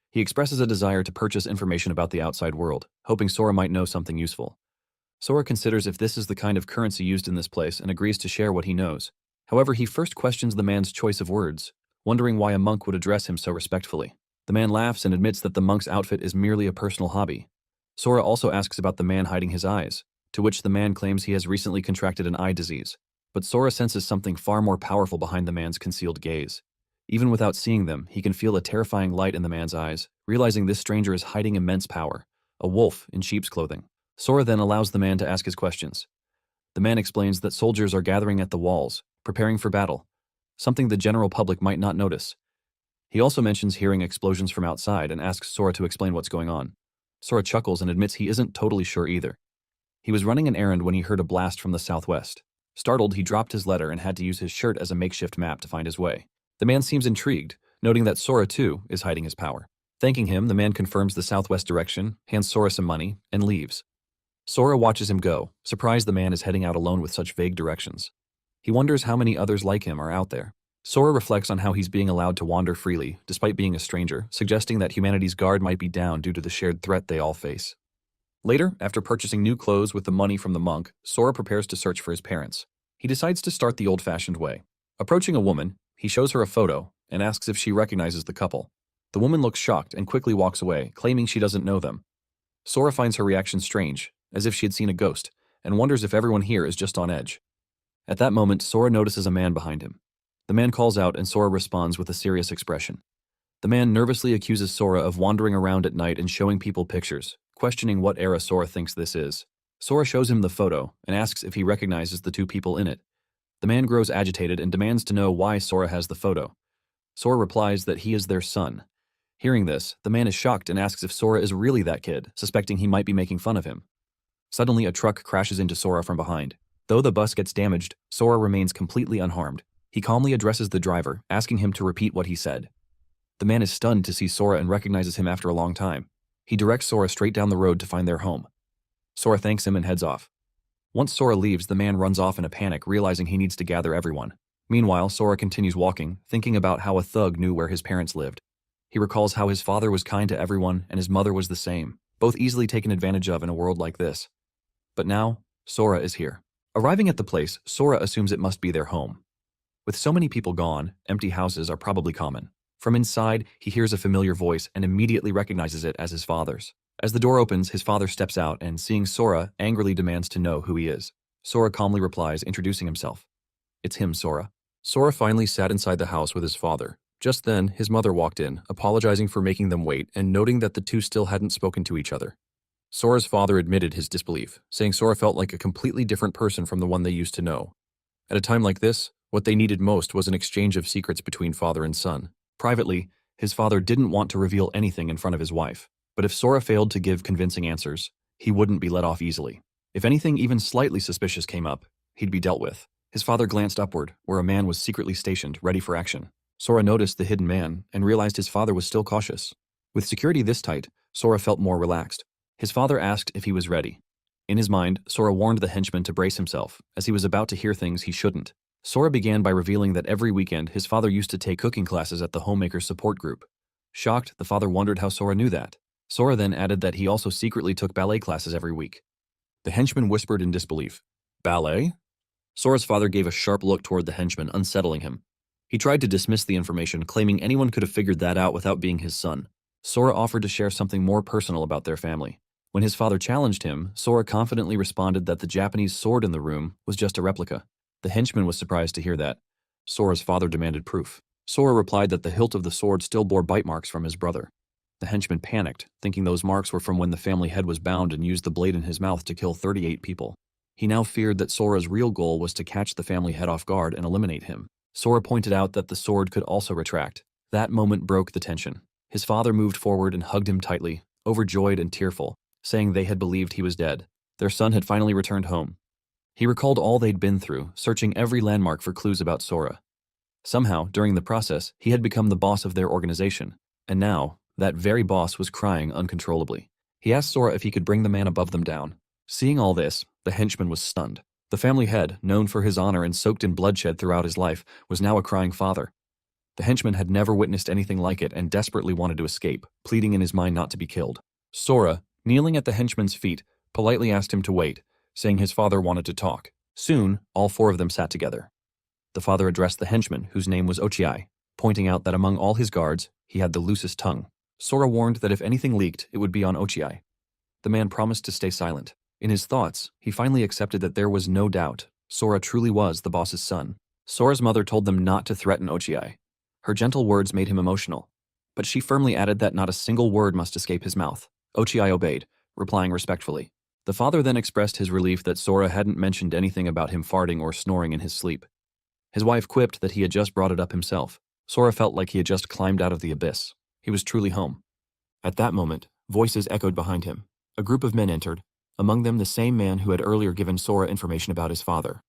He expresses a desire to purchase information about the outside world, hoping Sora might know something useful. Sora considers if this is the kind of currency used in this place and agrees to share what he knows. However, he first questions the man's choice of words, wondering why a monk would address him so respectfully. The man laughs and admits that the monk's outfit is merely a personal hobby. Sora also asks about the man hiding his eyes, to which the man claims he has recently contracted an eye disease. But Sora senses something far more powerful behind the man's concealed gaze. Even without seeing them, he can feel a terrifying light in the man's eyes, realizing this stranger is hiding immense power, a wolf in sheep's clothing. Sora then allows the man to ask his questions. The man explains that soldiers are gathering at the walls, preparing for battle, something the general public might not notice. He also mentions hearing explosions from outside and asks Sora to explain what's going on. Sora chuckles and admits he isn't totally sure either. He was running an errand when he heard a blast from the southwest. Startled, he dropped his letter and had to use his shirt as a makeshift map to find his way. The man seems intrigued, noting that Sora, too, is hiding his power. Thanking him, the man confirms the southwest direction, hands Sora some money, and leaves. Sora watches him go, surprised the man is heading out alone with such vague directions. He wonders how many others like him are out there. Sora reflects on how he's being allowed to wander freely, despite being a stranger, suggesting that humanity's guard might be down due to the shared threat they all face. Later, after purchasing new clothes with the money from the monk, Sora prepares to search for his parents. He decides to start the old-fashioned way. Approaching a woman, he shows her a photo and asks if she recognizes the couple. The woman looks shocked and quickly walks away, claiming she doesn't know them. Sora finds her reaction strange, as if she had seen a ghost, and wonders if everyone here is just on edge. At that moment, Sora notices a man behind him. The man calls out and Sora responds with a serious expression. The man nervously accuses Sora of wandering around at night and showing people pictures, questioning what era Sora thinks this is. Sora shows him the photo and asks if he recognizes the two people in it. The man grows agitated and demands to know why Sora has the photo. Sora replies that he is their son. Hearing this, the man is shocked and asks if Sora is really that kid, suspecting he might be making fun of him. Suddenly, a truck crashes into Sora from behind. Though the bus gets damaged, Sora remains completely unharmed. He calmly addresses the driver, asking him to repeat what he said. The man is stunned to see Sora and recognizes him after a long time. He directs Sora straight down the road to find their home. Sora thanks him and heads off. Once Sora leaves, the man runs off in a panic, realizing he needs to gather everyone. Meanwhile, Sora continues walking, thinking about how a thug knew where his parents lived. He recalls how his father was kind to everyone and his mother was the same, both easily taken advantage of in a world like this. But now, Sora is here. Arriving at the place, Sora assumes it must be their home. With so many people gone, empty houses are probably common. From inside, he hears a familiar voice and immediately recognizes it as his father's. As the door opens, his father steps out and, seeing Sora, angrily demands to know who he is. Sora calmly replies, introducing himself. It's him, Sora. Sora finally sat inside the house with his father. Just then, his mother walked in, apologizing for making them wait and noting that the two still hadn't spoken to each other. Sora's father admitted his disbelief, saying Sora felt like a completely different person from the one they used to know. At a time like this, what they needed most was an exchange of secrets between father and son. Privately, his father didn't want to reveal anything in front of his wife, but if Sora failed to give convincing answers, he wouldn't be let off easily. If anything even slightly suspicious came up, he'd be dealt with. His father glanced upward, where a man was secretly stationed, ready for action. Sora noticed the hidden man and realized his father was still cautious. With security this tight, Sora felt more relaxed. His father asked if he was ready. In his mind, Sora warned the henchman to brace himself, as he was about to hear things he shouldn't. Sora began by revealing that every weekend his father used to take cooking classes at the homemaker support group. Shocked, the father wondered how Sora knew that. Sora then added that he also secretly took ballet classes every week. The henchman whispered in disbelief. Ballet? Sora's father gave a sharp look toward the henchman, unsettling him. He tried to dismiss the information, claiming anyone could have figured that out without being his son. Sora offered to share something more personal about their family. When his father challenged him, Sora confidently responded that the Japanese sword in the room was just a replica. The henchman was surprised to hear that. Sora's father demanded proof. Sora replied that the hilt of the sword still bore bite marks from his brother. The henchman panicked, thinking those marks were from when the family head was bound and used the blade in his mouth to kill 38 people. He now feared that Sora's real goal was to catch the family head off guard and eliminate him. Sora pointed out that the sword could also retract. That moment broke the tension. His father moved forward and hugged him tightly, overjoyed and tearful, saying they had believed he was dead. Their son had finally returned home. He recalled all they'd been through, searching every landmark for clues about Sora. Somehow, during the process, he had become the boss of their organization, and now, that very boss was crying uncontrollably. He asked Sora if he could bring the man above them down. Seeing all this, the henchman was stunned. The family head, known for his honor and soaked in bloodshed throughout his life, was now a crying father. The henchman had never witnessed anything like it and desperately wanted to escape, pleading in his mind not to be killed. Sora, kneeling at the henchman's feet, politely asked him to wait, saying his father wanted to talk. Soon, all four of them sat together. The father addressed the henchman, whose name was Ochiai, pointing out that among all his guards, he had the loosest tongue. Sora warned that if anything leaked, it would be on Ochiai. The man promised to stay silent. In his thoughts, he finally accepted that there was no doubt Sora truly was the boss's son. Sora's mother told them not to threaten Ochiai. Her gentle words made him emotional, but she firmly added that not a single word must escape his mouth. Ochi obeyed, replying respectfully. The father then expressed his relief that Sora hadn't mentioned anything about him farting or snoring in his sleep. His wife quipped that he had just brought it up himself. Sora felt like he had just climbed out of the abyss. He was truly home. At that moment, voices echoed behind him. A group of men entered, among them the same man who had earlier given Sora information about his father.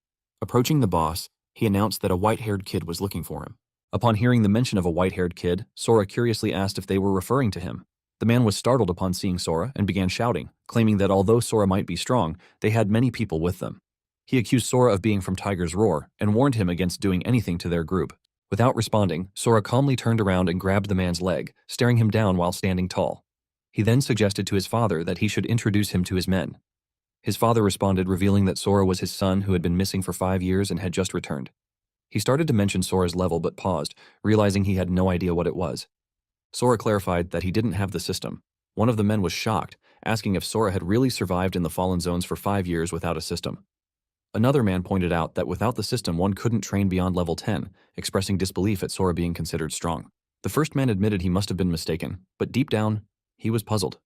Approaching the boss, he announced that a white-haired kid was looking for him. Upon hearing the mention of a white-haired kid, Sora curiously asked if they were referring to him. The man was startled upon seeing Sora and began shouting, claiming that although Sora might be strong, they had many people with them. He accused Sora of being from Tiger's Roar and warned him against doing anything to their group. Without responding, Sora calmly turned around and grabbed the man's leg, staring him down while standing tall. He then suggested to his father that he should introduce him to his men. His father responded, revealing that Sora was his son who had been missing for 5 years and had just returned. He started to mention Sora's level but paused, realizing he had no idea what it was. Sora clarified that he didn't have the system. One of the men was shocked, asking if Sora had really survived in the Fallen Zones for 5 years without a system. Another man pointed out that without the system one couldn't train beyond level 10, expressing disbelief at Sora being considered strong. The first man admitted he must have been mistaken, but deep down, he was puzzled,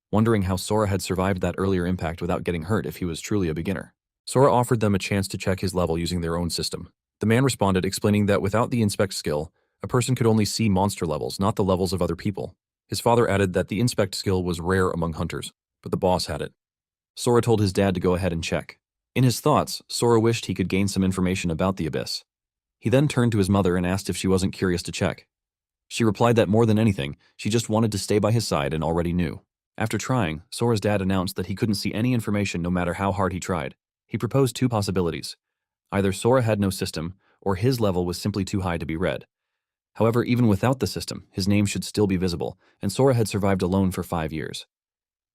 wondering how Sora had survived that earlier impact without getting hurt if he was truly a beginner. Sora offered them a chance to check his level using their own system. The man responded, explaining that without the inspect skill, a person could only see monster levels, not the levels of other people. His father added that the inspect skill was rare among hunters, but the boss had it. Sora told his dad to go ahead and check. In his thoughts, Sora wished he could gain some information about the abyss. He then turned to his mother and asked if she wasn't curious to check. She replied that more than anything, she just wanted to stay by his side and already knew. After trying, Sora's dad announced that he couldn't see any information no matter how hard he tried. He proposed 2 possibilities. Either Sora had no system, or his level was simply too high to be read. However, even without the system, his name should still be visible, and Sora had survived alone for 5 years.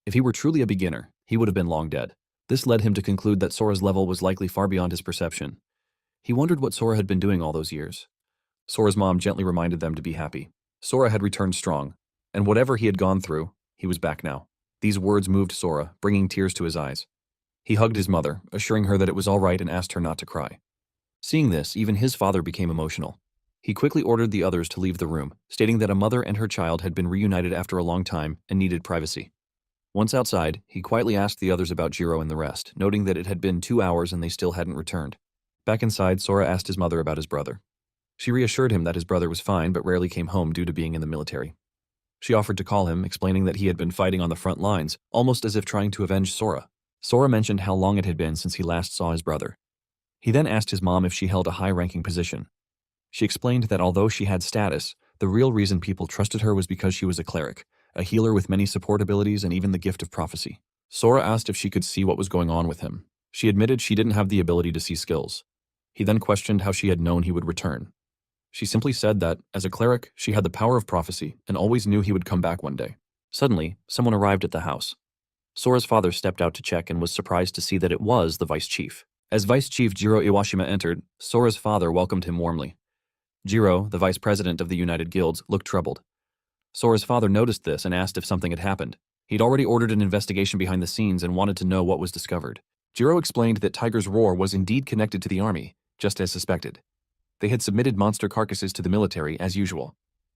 If he were truly a beginner, he would have been long dead. This led him to conclude that Sora's level was likely far beyond his perception. He wondered what Sora had been doing all those years. Sora's mom gently reminded them to be happy. Sora had returned strong, and whatever he had gone through, he was back now. These words moved Sora, bringing tears to his eyes. He hugged his mother, assuring her that it was all right and asked her not to cry. Seeing this, even his father became emotional. He quickly ordered the others to leave the room, stating that a mother and her child had been reunited after a long time and needed privacy. Once outside, he quietly asked the others about Jiro and the rest, noting that it had been 2 hours and they still hadn't returned. Back inside, Sora asked his mother about his brother. She reassured him that his brother was fine but rarely came home due to being in the military. She offered to call him, explaining that he had been fighting on the front lines, almost as if trying to avenge Sora. Sora mentioned how long it had been since he last saw his brother. He then asked his mom if she held a high-ranking position. She explained that although she had status, the real reason people trusted her was because she was a cleric, a healer with many support abilities and even the gift of prophecy. Sora asked if she could see what was going on with him. She admitted she didn't have the ability to see skills. He then questioned how she had known he would return. She simply said that, as a cleric, she had the power of prophecy and always knew he would come back one day. Suddenly, someone arrived at the house. Sora's father stepped out to check and was surprised to see that it was the Vice Chief. As Vice Chief Jiro Iwashima entered, Sora's father welcomed him warmly. Jiro, the Vice President of the United Guilds, looked troubled. Sora's father noticed this and asked if something had happened. He'd already ordered an investigation behind the scenes and wanted to know what was discovered. Jiro explained that Tiger's Roar was indeed connected to the army, just as suspected. They had submitted monster carcasses to the military, as usual.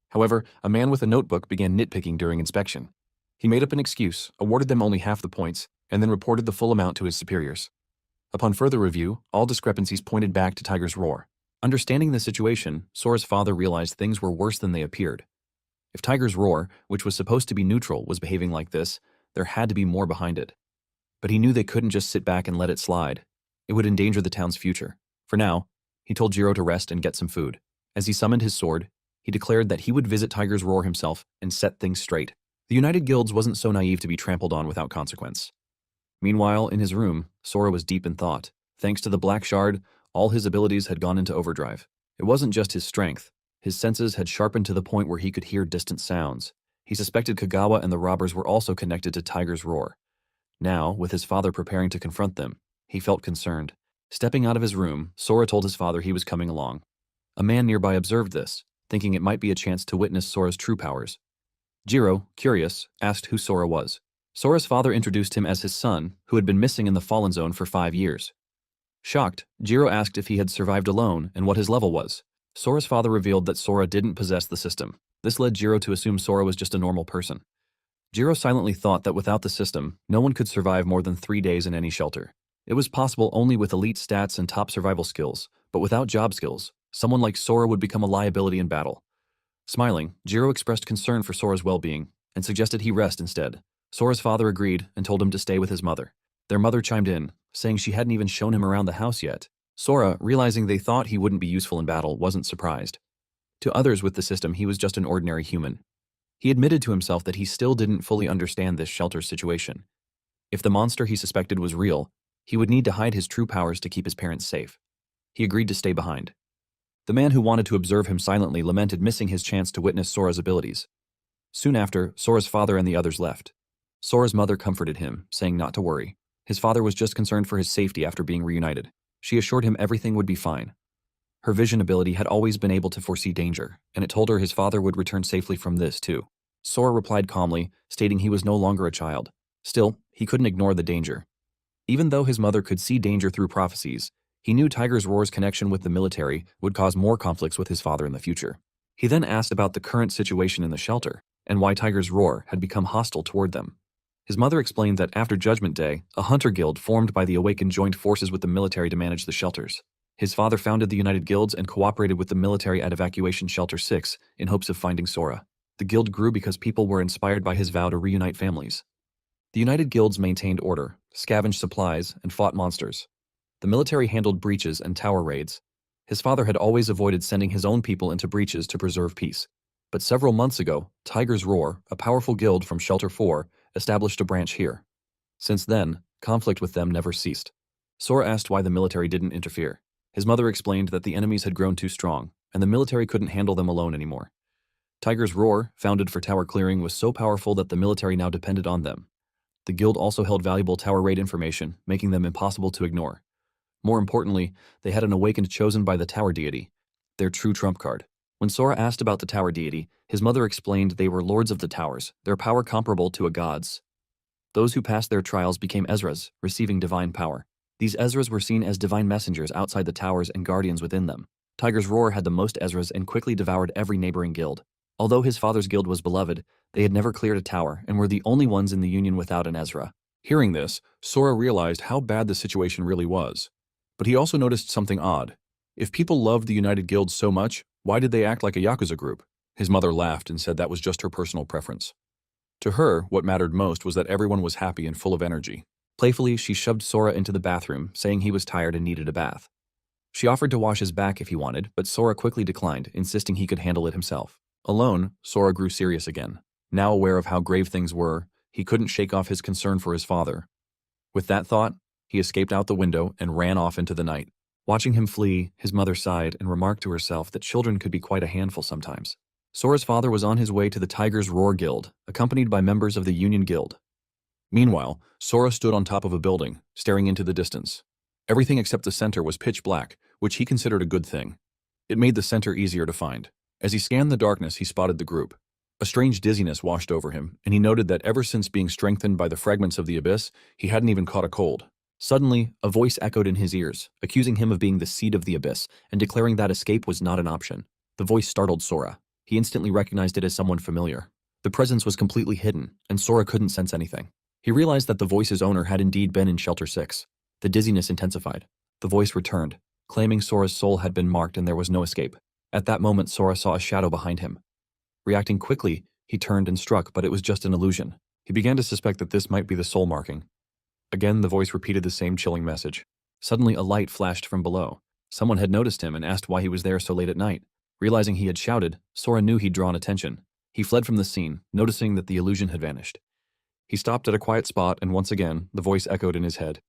However, a man with a notebook began nitpicking during inspection. He made up an excuse, awarded them only half the points, and then reported the full amount to his superiors. Upon further review, all discrepancies pointed back to Tiger's Roar. Understanding the situation, Sora's father realized things were worse than they appeared. If Tiger's Roar, which was supposed to be neutral, was behaving like this, there had to be more behind it. But he knew they couldn't just sit back and let it slide. It would endanger the town's future. For now, he told Jiro to rest and get some food. As he summoned his sword, he declared that he would visit Tiger's Roar himself and set things straight. The United Guilds wasn't so naive to be trampled on without consequence. Meanwhile, in his room, Sora was deep in thought. Thanks to the Black Shard, all his abilities had gone into overdrive. It wasn't just his strength. His senses had sharpened to the point where he could hear distant sounds. He suspected Kagawa and the robbers were also connected to Tiger's Roar. Now, with his father preparing to confront them, he felt concerned. Stepping out of his room, Sora told his father he was coming along. A man nearby observed this, thinking it might be a chance to witness Sora's true powers. Jiro, curious, asked who Sora was. Sora's father introduced him as his son, who had been missing in the Fallen Zone for 5 years. Shocked, Jiro asked if he had survived alone and what his level was. Sora's father revealed that Sora didn't possess the system. This led Jiro to assume Sora was just a normal person. Jiro silently thought that without the system, no one could survive more than 3 days in any shelter. It was possible only with elite stats and top survival skills, but without job skills, someone like Sora would become a liability in battle. Smiling, Jiro expressed concern for Sora's well-being and suggested he rest instead. Sora's father agreed and told him to stay with his mother. Their mother chimed in, saying she hadn't even shown him around the house yet. Sora, realizing they thought he wouldn't be useful in battle, wasn't surprised. To others with the system, he was just an ordinary human. He admitted to himself that he still didn't fully understand this shelter situation. If the monster he suspected was real, he would need to hide his true powers to keep his parents safe. He agreed to stay behind. The man who wanted to observe him silently lamented missing his chance to witness Sora's abilities. Soon after, Sora's father and the others left. Sora's mother comforted him, saying not to worry. His father was just concerned for his safety after being reunited. She assured him everything would be fine. Her vision ability had always been able to foresee danger, and it told her his father would return safely from this too. Sora replied calmly, stating he was no longer a child. Still, he couldn't ignore the danger. Even though his mother could see danger through prophecies, he knew Tiger's Roar's connection with the military would cause more conflicts with his father in the future. He then asked about the current situation in the shelter, and why Tiger's Roar had become hostile toward them. His mother explained that after Judgment Day, a hunter guild formed by the Awakened joined forces with the military to manage the shelters. His father founded the United Guilds and cooperated with the military at Evacuation Shelter 6 in hopes of finding Sora. The guild grew because people were inspired by his vow to reunite families. The United Guilds maintained order, scavenged supplies, and fought monsters. The military handled breaches and tower raids. His father had always avoided sending his own people into breaches to preserve peace. But several months ago, Tiger's Roar, a powerful guild from Shelter 4, established a branch here. Since then, conflict with them never ceased. Sora asked why the military didn't interfere. His mother explained that the enemies had grown too strong, and the military couldn't handle them alone anymore. Tiger's Roar, founded for tower clearing, was so powerful that the military now depended on them. The guild also held valuable tower raid information, making them impossible to ignore. More importantly, they had an Awakened chosen by the tower deity, their true trump card. When Sora asked about the tower deity, his mother explained they were lords of the towers, their power comparable to a god's. Those who passed their trials became Ezras, receiving divine power. These Ezras were seen as divine messengers outside the towers and guardians within them. Tiger's Roar had the most Ezras and quickly devoured every neighboring guild. Although his father's guild was beloved, they had never cleared a tower and were the only ones in the Union without an Ezra. Hearing this, Sora realized how bad the situation really was. But he also noticed something odd. If people loved the United Guilds so much, why did they act like a Yakuza group? His mother laughed and said that was just her personal preference. To her, what mattered most was that everyone was happy and full of energy. Playfully, she shoved Sora into the bathroom, saying he was tired and needed a bath. She offered to wash his back if he wanted, but Sora quickly declined, insisting he could handle it himself. Alone, Sora grew serious again. Now aware of how grave things were, he couldn't shake off his concern for his father. With that thought, he escaped out the window and ran off into the night. Watching him flee, his mother sighed and remarked to herself that children could be quite a handful sometimes. Sora's father was on his way to the Tiger's Roar Guild, accompanied by members of the Union Guild. Meanwhile, Sora stood on top of a building, staring into the distance. Everything except the center was pitch black, which he considered a good thing. It made the center easier to find. As he scanned the darkness, he spotted the group. A strange dizziness washed over him, and he noted that ever since being strengthened by the fragments of the abyss, he hadn't even caught a cold. Suddenly, a voice echoed in his ears, accusing him of being the seed of the abyss and declaring that escape was not an option. The voice startled Sora. He instantly recognized it as someone familiar. The presence was completely hidden, and Sora couldn't sense anything. He realized that the voice's owner had indeed been in Shelter 6. The dizziness intensified. The voice returned, claiming Sora's soul had been marked and there was no escape. At that moment, Sora saw a shadow behind him. Reacting quickly, he turned and struck, but it was just an illusion. He began to suspect that this might be the soul marking. Again, the voice repeated the same chilling message. Suddenly, a light flashed from below. Someone had noticed him and asked why he was there so late at night. Realizing he had shouted, Sora knew he'd drawn attention. He fled from the scene, noticing that the illusion had vanished. He stopped at a quiet spot, and once again, the voice echoed in his head.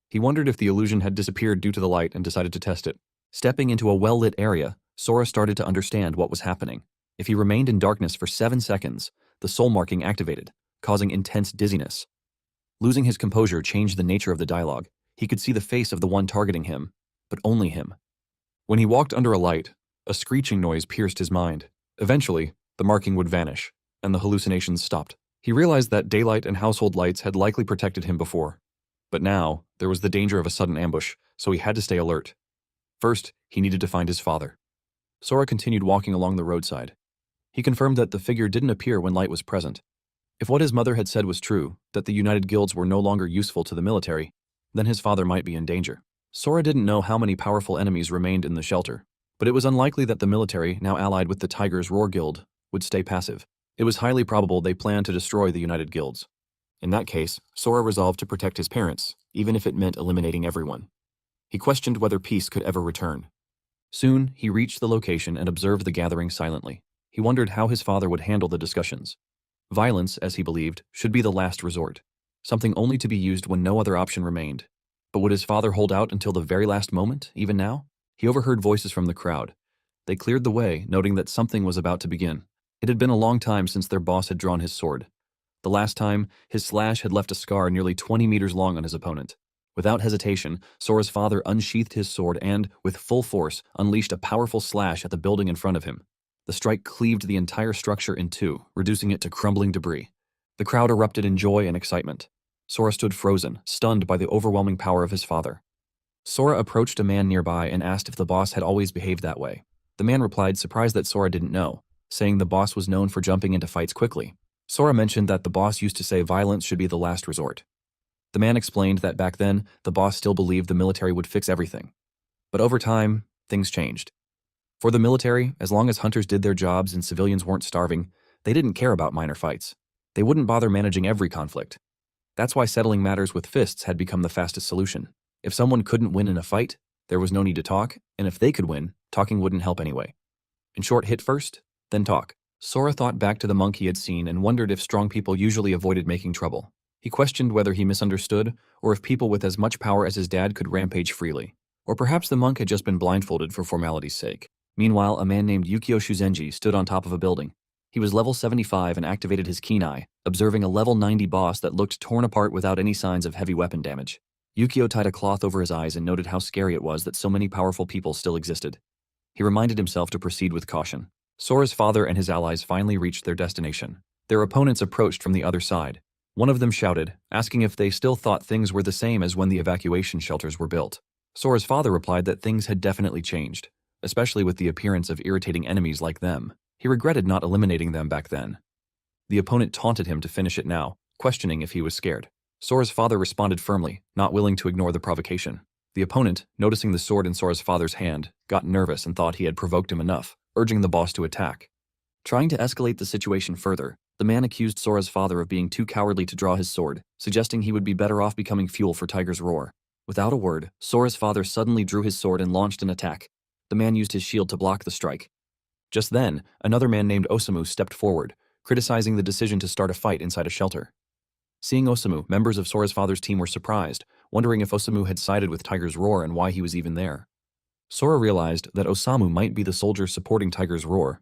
He wondered if the illusion had disappeared due to the light and decided to test it. Stepping into a well-lit area, Sora started to understand what was happening. If he remained in darkness for 7 seconds, the soul marking activated, causing intense dizziness. Losing his composure changed the nature of the dialogue. He could see the face of the one targeting him, but only him. When he walked under a light, a screeching noise pierced his mind. Eventually, the marking would vanish, and the hallucinations stopped. He realized that daylight and household lights had likely protected him before. But now, there was the danger of a sudden ambush, so he had to stay alert. First, he needed to find his father. Sora continued walking along the roadside. He confirmed that the figure didn't appear when light was present. If what his mother had said was true, that the United Guilds were no longer useful to the military, then his father might be in danger. Sora didn't know how many powerful enemies remained in the shelter, but it was unlikely that the military, now allied with the Tiger's Roar Guild, would stay passive. It was highly probable they planned to destroy the United Guilds. In that case, Sora resolved to protect his parents, even if it meant eliminating everyone. He questioned whether peace could ever return. Soon, he reached the location and observed the gathering silently. He wondered how his father would handle the discussions. Violence, as he believed, should be the last resort, something only to be used when no other option remained. But would his father hold out until the very last moment, even now? He overheard voices from the crowd. They cleared the way, noting that something was about to begin. It had been a long time since their boss had drawn his sword. The last time, his slash had left a scar nearly 20 meters long on his opponent. Without hesitation, Sora's father unsheathed his sword and, with full force, unleashed a powerful slash at the building in front of him. The strike cleaved the entire structure in two, reducing it to crumbling debris. The crowd erupted in joy and excitement. Sora stood frozen, stunned by the overwhelming power of his father. Sora approached a man nearby and asked if the boss had always behaved that way. The man replied, surprised that Sora didn't know, saying the boss was known for jumping into fights quickly. Sora mentioned that the boss used to say violence should be the last resort. The man explained that back then, the boss still believed the military would fix everything. But over time, things changed. For the military, as long as hunters did their jobs and civilians weren't starving, they didn't care about minor fights. They wouldn't bother managing every conflict. That's why settling matters with fists had become the fastest solution. If someone couldn't win in a fight, there was no need to talk, and if they could win, talking wouldn't help anyway. In short, hit first, then talk. Sora thought back to the monk he had seen and wondered if strong people usually avoided making trouble. He questioned whether he misunderstood, or if people with as much power as his dad could rampage freely. Or perhaps the monk had just been blindfolded for formality's sake. Meanwhile, a man named Yukio Shuzenji stood on top of a building. He was level 75 and activated his keen eye, observing a level 90 boss that looked torn apart without any signs of heavy weapon damage. Yukio tied a cloth over his eyes and noted how scary it was that so many powerful people still existed. He reminded himself to proceed with caution. Sora's father and his allies finally reached their destination. Their opponents approached from the other side. One of them shouted, asking if they still thought things were the same as when the evacuation shelters were built. Sora's father replied that things had definitely changed, especially with the appearance of irritating enemies like them. He regretted not eliminating them back then. The opponent taunted him to finish it now, questioning if he was scared. Sora's father responded firmly, not willing to ignore the provocation. The opponent, noticing the sword in Sora's father's hand, got nervous and thought he had provoked him enough, urging the boss to attack. Trying to escalate the situation further, the man accused Sora's father of being too cowardly to draw his sword, suggesting he would be better off becoming fuel for Tiger's roar. Without a word, Sora's father suddenly drew his sword and launched an attack. The man used his shield to block the strike. Just then, another man named Osamu stepped forward, criticizing the decision to start a fight inside a shelter. Seeing Osamu, members of Sora's father's team were surprised, wondering if Osamu had sided with Tiger's roar and why he was even there. Sora realized that Osamu might be the soldier supporting Tiger's roar.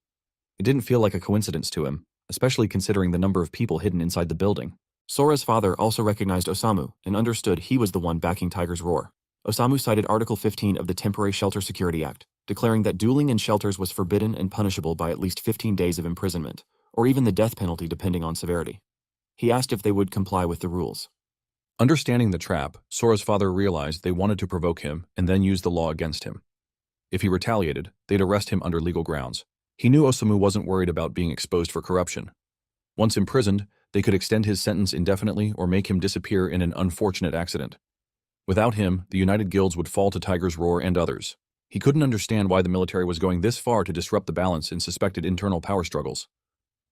It didn't feel like a coincidence to him, especially considering the number of people hidden inside the building. Sora's father also recognized Osamu and understood he was the one backing Tiger's roar. Osamu cited Article 15 of the Temporary Shelter Security Act, declaring that dueling in shelters was forbidden and punishable by at least 15 days of imprisonment, or even the death penalty depending on severity. He asked if they would comply with the rules. Understanding the trap, Sora's father realized they wanted to provoke him and then use the law against him. If he retaliated, they'd arrest him under legal grounds. He knew Osamu wasn't worried about being exposed for corruption. Once imprisoned, they could extend his sentence indefinitely or make him disappear in an unfortunate accident. Without him, the United Guilds would fall to Tiger's roar and others. He couldn't understand why the military was going this far to disrupt the balance in suspected internal power struggles.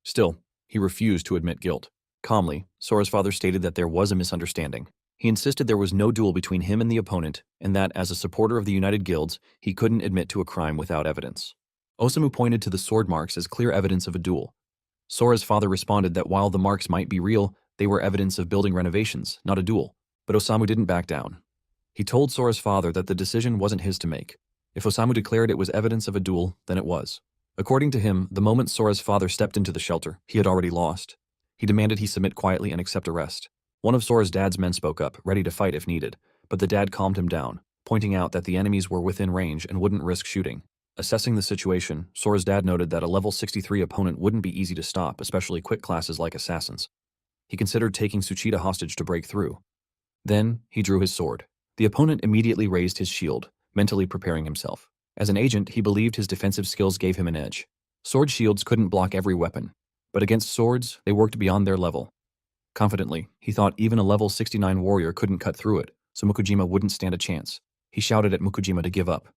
Still, he refused to admit guilt. Calmly, Sora's father stated that there was a misunderstanding. He insisted there was no duel between him and the opponent, and that, as a supporter of the United Guilds, he couldn't admit to a crime without evidence. Osamu pointed to the sword marks as clear evidence of a duel. Sora's father responded that while the marks might be real, they were evidence of building renovations, not a duel. But Osamu didn't back down. He told Sora's father that the decision wasn't his to make. If Osamu declared it was evidence of a duel, then it was. According to him, the moment Sora's father stepped into the shelter, he had already lost. He demanded he submit quietly and accept arrest. One of Sora's dad's men spoke up, ready to fight if needed, but the dad calmed him down, pointing out that the enemies were within range and wouldn't risk shooting. Assessing the situation, Sora's dad noted that a level 63 opponent wouldn't be easy to stop, especially quick classes like assassins. He considered taking Tsuchida hostage to break through. Then, he drew his sword. The opponent immediately raised his shield, mentally preparing himself. As an agent, he believed his defensive skills gave him an edge. Sword shields couldn't block every weapon, but against swords, they worked beyond their level. Confidently, he thought even a level 69 warrior couldn't cut through it, so Mukujima wouldn't stand a chance. He shouted at Mukujima to give up.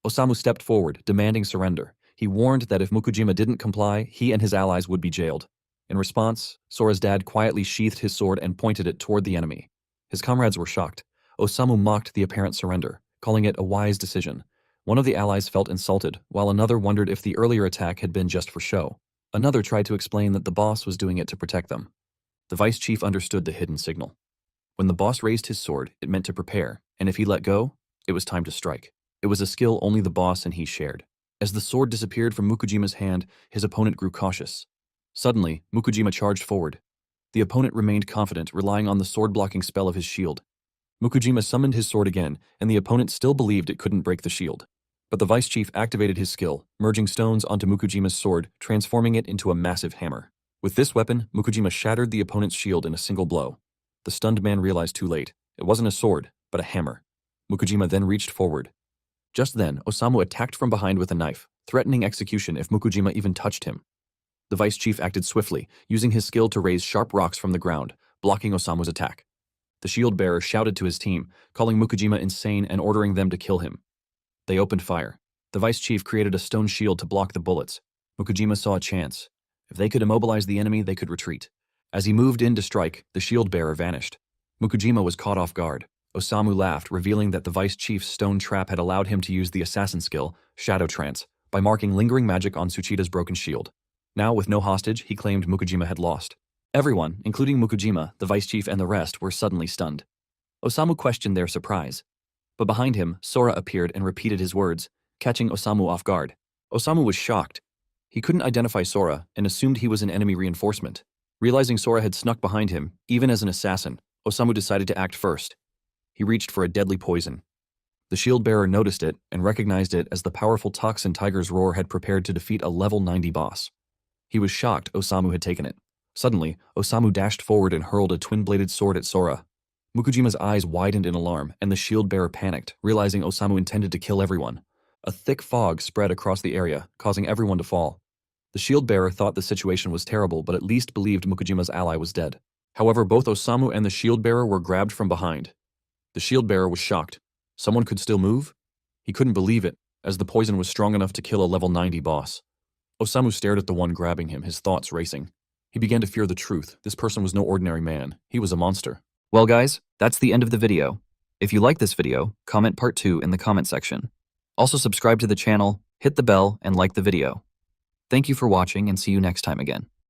Osamu stepped forward, demanding surrender. He warned that if Mukujima didn't comply, he and his allies would be jailed. In response, Sora's dad quietly sheathed his sword and pointed it toward the enemy. His comrades were shocked. Osamu mocked the apparent surrender, calling it a wise decision. One of the allies felt insulted, while another wondered if the earlier attack had been just for show. Another tried to explain that the boss was doing it to protect them. The vice chief understood the hidden signal. When the boss raised his sword, it meant to prepare, and if he let go, it was time to strike. It was a skill only the boss and he shared. As the sword disappeared from Mukujima's hand, his opponent grew cautious. Suddenly, Mukujima charged forward. The opponent remained confident, relying on the sword-blocking spell of his shield. Mukujima summoned his sword again, and the opponent still believed it couldn't break the shield. But the vice chief activated his skill, merging stones onto Mukujima's sword, transforming it into a massive hammer. With this weapon, Mukujima shattered the opponent's shield in a single blow. The stunned man realized too late. It wasn't a sword, but a hammer. Mukujima then reached forward. Just then, Osamu attacked from behind with a knife, threatening execution if Mukujima even touched him. The vice chief acted swiftly, using his skill to raise sharp rocks from the ground, blocking Osamu's attack. The shield bearer shouted to his team, calling Mukujima insane and ordering them to kill him. They opened fire. The vice chief created a stone shield to block the bullets. Mukujima saw a chance. If they could immobilize the enemy, they could retreat. As he moved in to strike, the shield bearer vanished. Mukujima was caught off guard. Osamu laughed, revealing that the vice chief's stone trap had allowed him to use the assassin skill, Shadow Trance, by marking lingering magic on Tsuchida's broken shield. Now, with no hostage, he claimed Mukujima had lost. Everyone, including Mukujima, the vice chief, and the rest, were suddenly stunned. Osamu questioned their surprise. But behind him, Sora appeared and repeated his words, catching Osamu off guard. Osamu was shocked. He couldn't identify Sora and assumed he was an enemy reinforcement. Realizing Sora had snuck behind him, even as an assassin, Osamu decided to act first. He reached for a deadly poison. The shield bearer noticed it and recognized it as the powerful toxin Tiger's Roar had prepared to defeat a level 90 boss. He was shocked Osamu had taken it. Suddenly, Osamu dashed forward and hurled a twin-bladed sword at Sora. Mukujima's eyes widened in alarm, and the shield bearer panicked, realizing Osamu intended to kill everyone. A thick fog spread across the area, causing everyone to fall. The shield bearer thought the situation was terrible, but at least believed Mukujima's ally was dead. However, both Osamu and the shield bearer were grabbed from behind. The shield bearer was shocked. Someone could still move? He couldn't believe it, as the poison was strong enough to kill a level 90 boss. Osamu stared at the one grabbing him, his thoughts racing. He began to fear the truth. This person was no ordinary man. He was a monster. Well guys, that's the end of the video. If you like this video, comment part 2 in the comment section. Also subscribe to the channel, hit the bell, and like the video. Thank you for watching and see you next time again.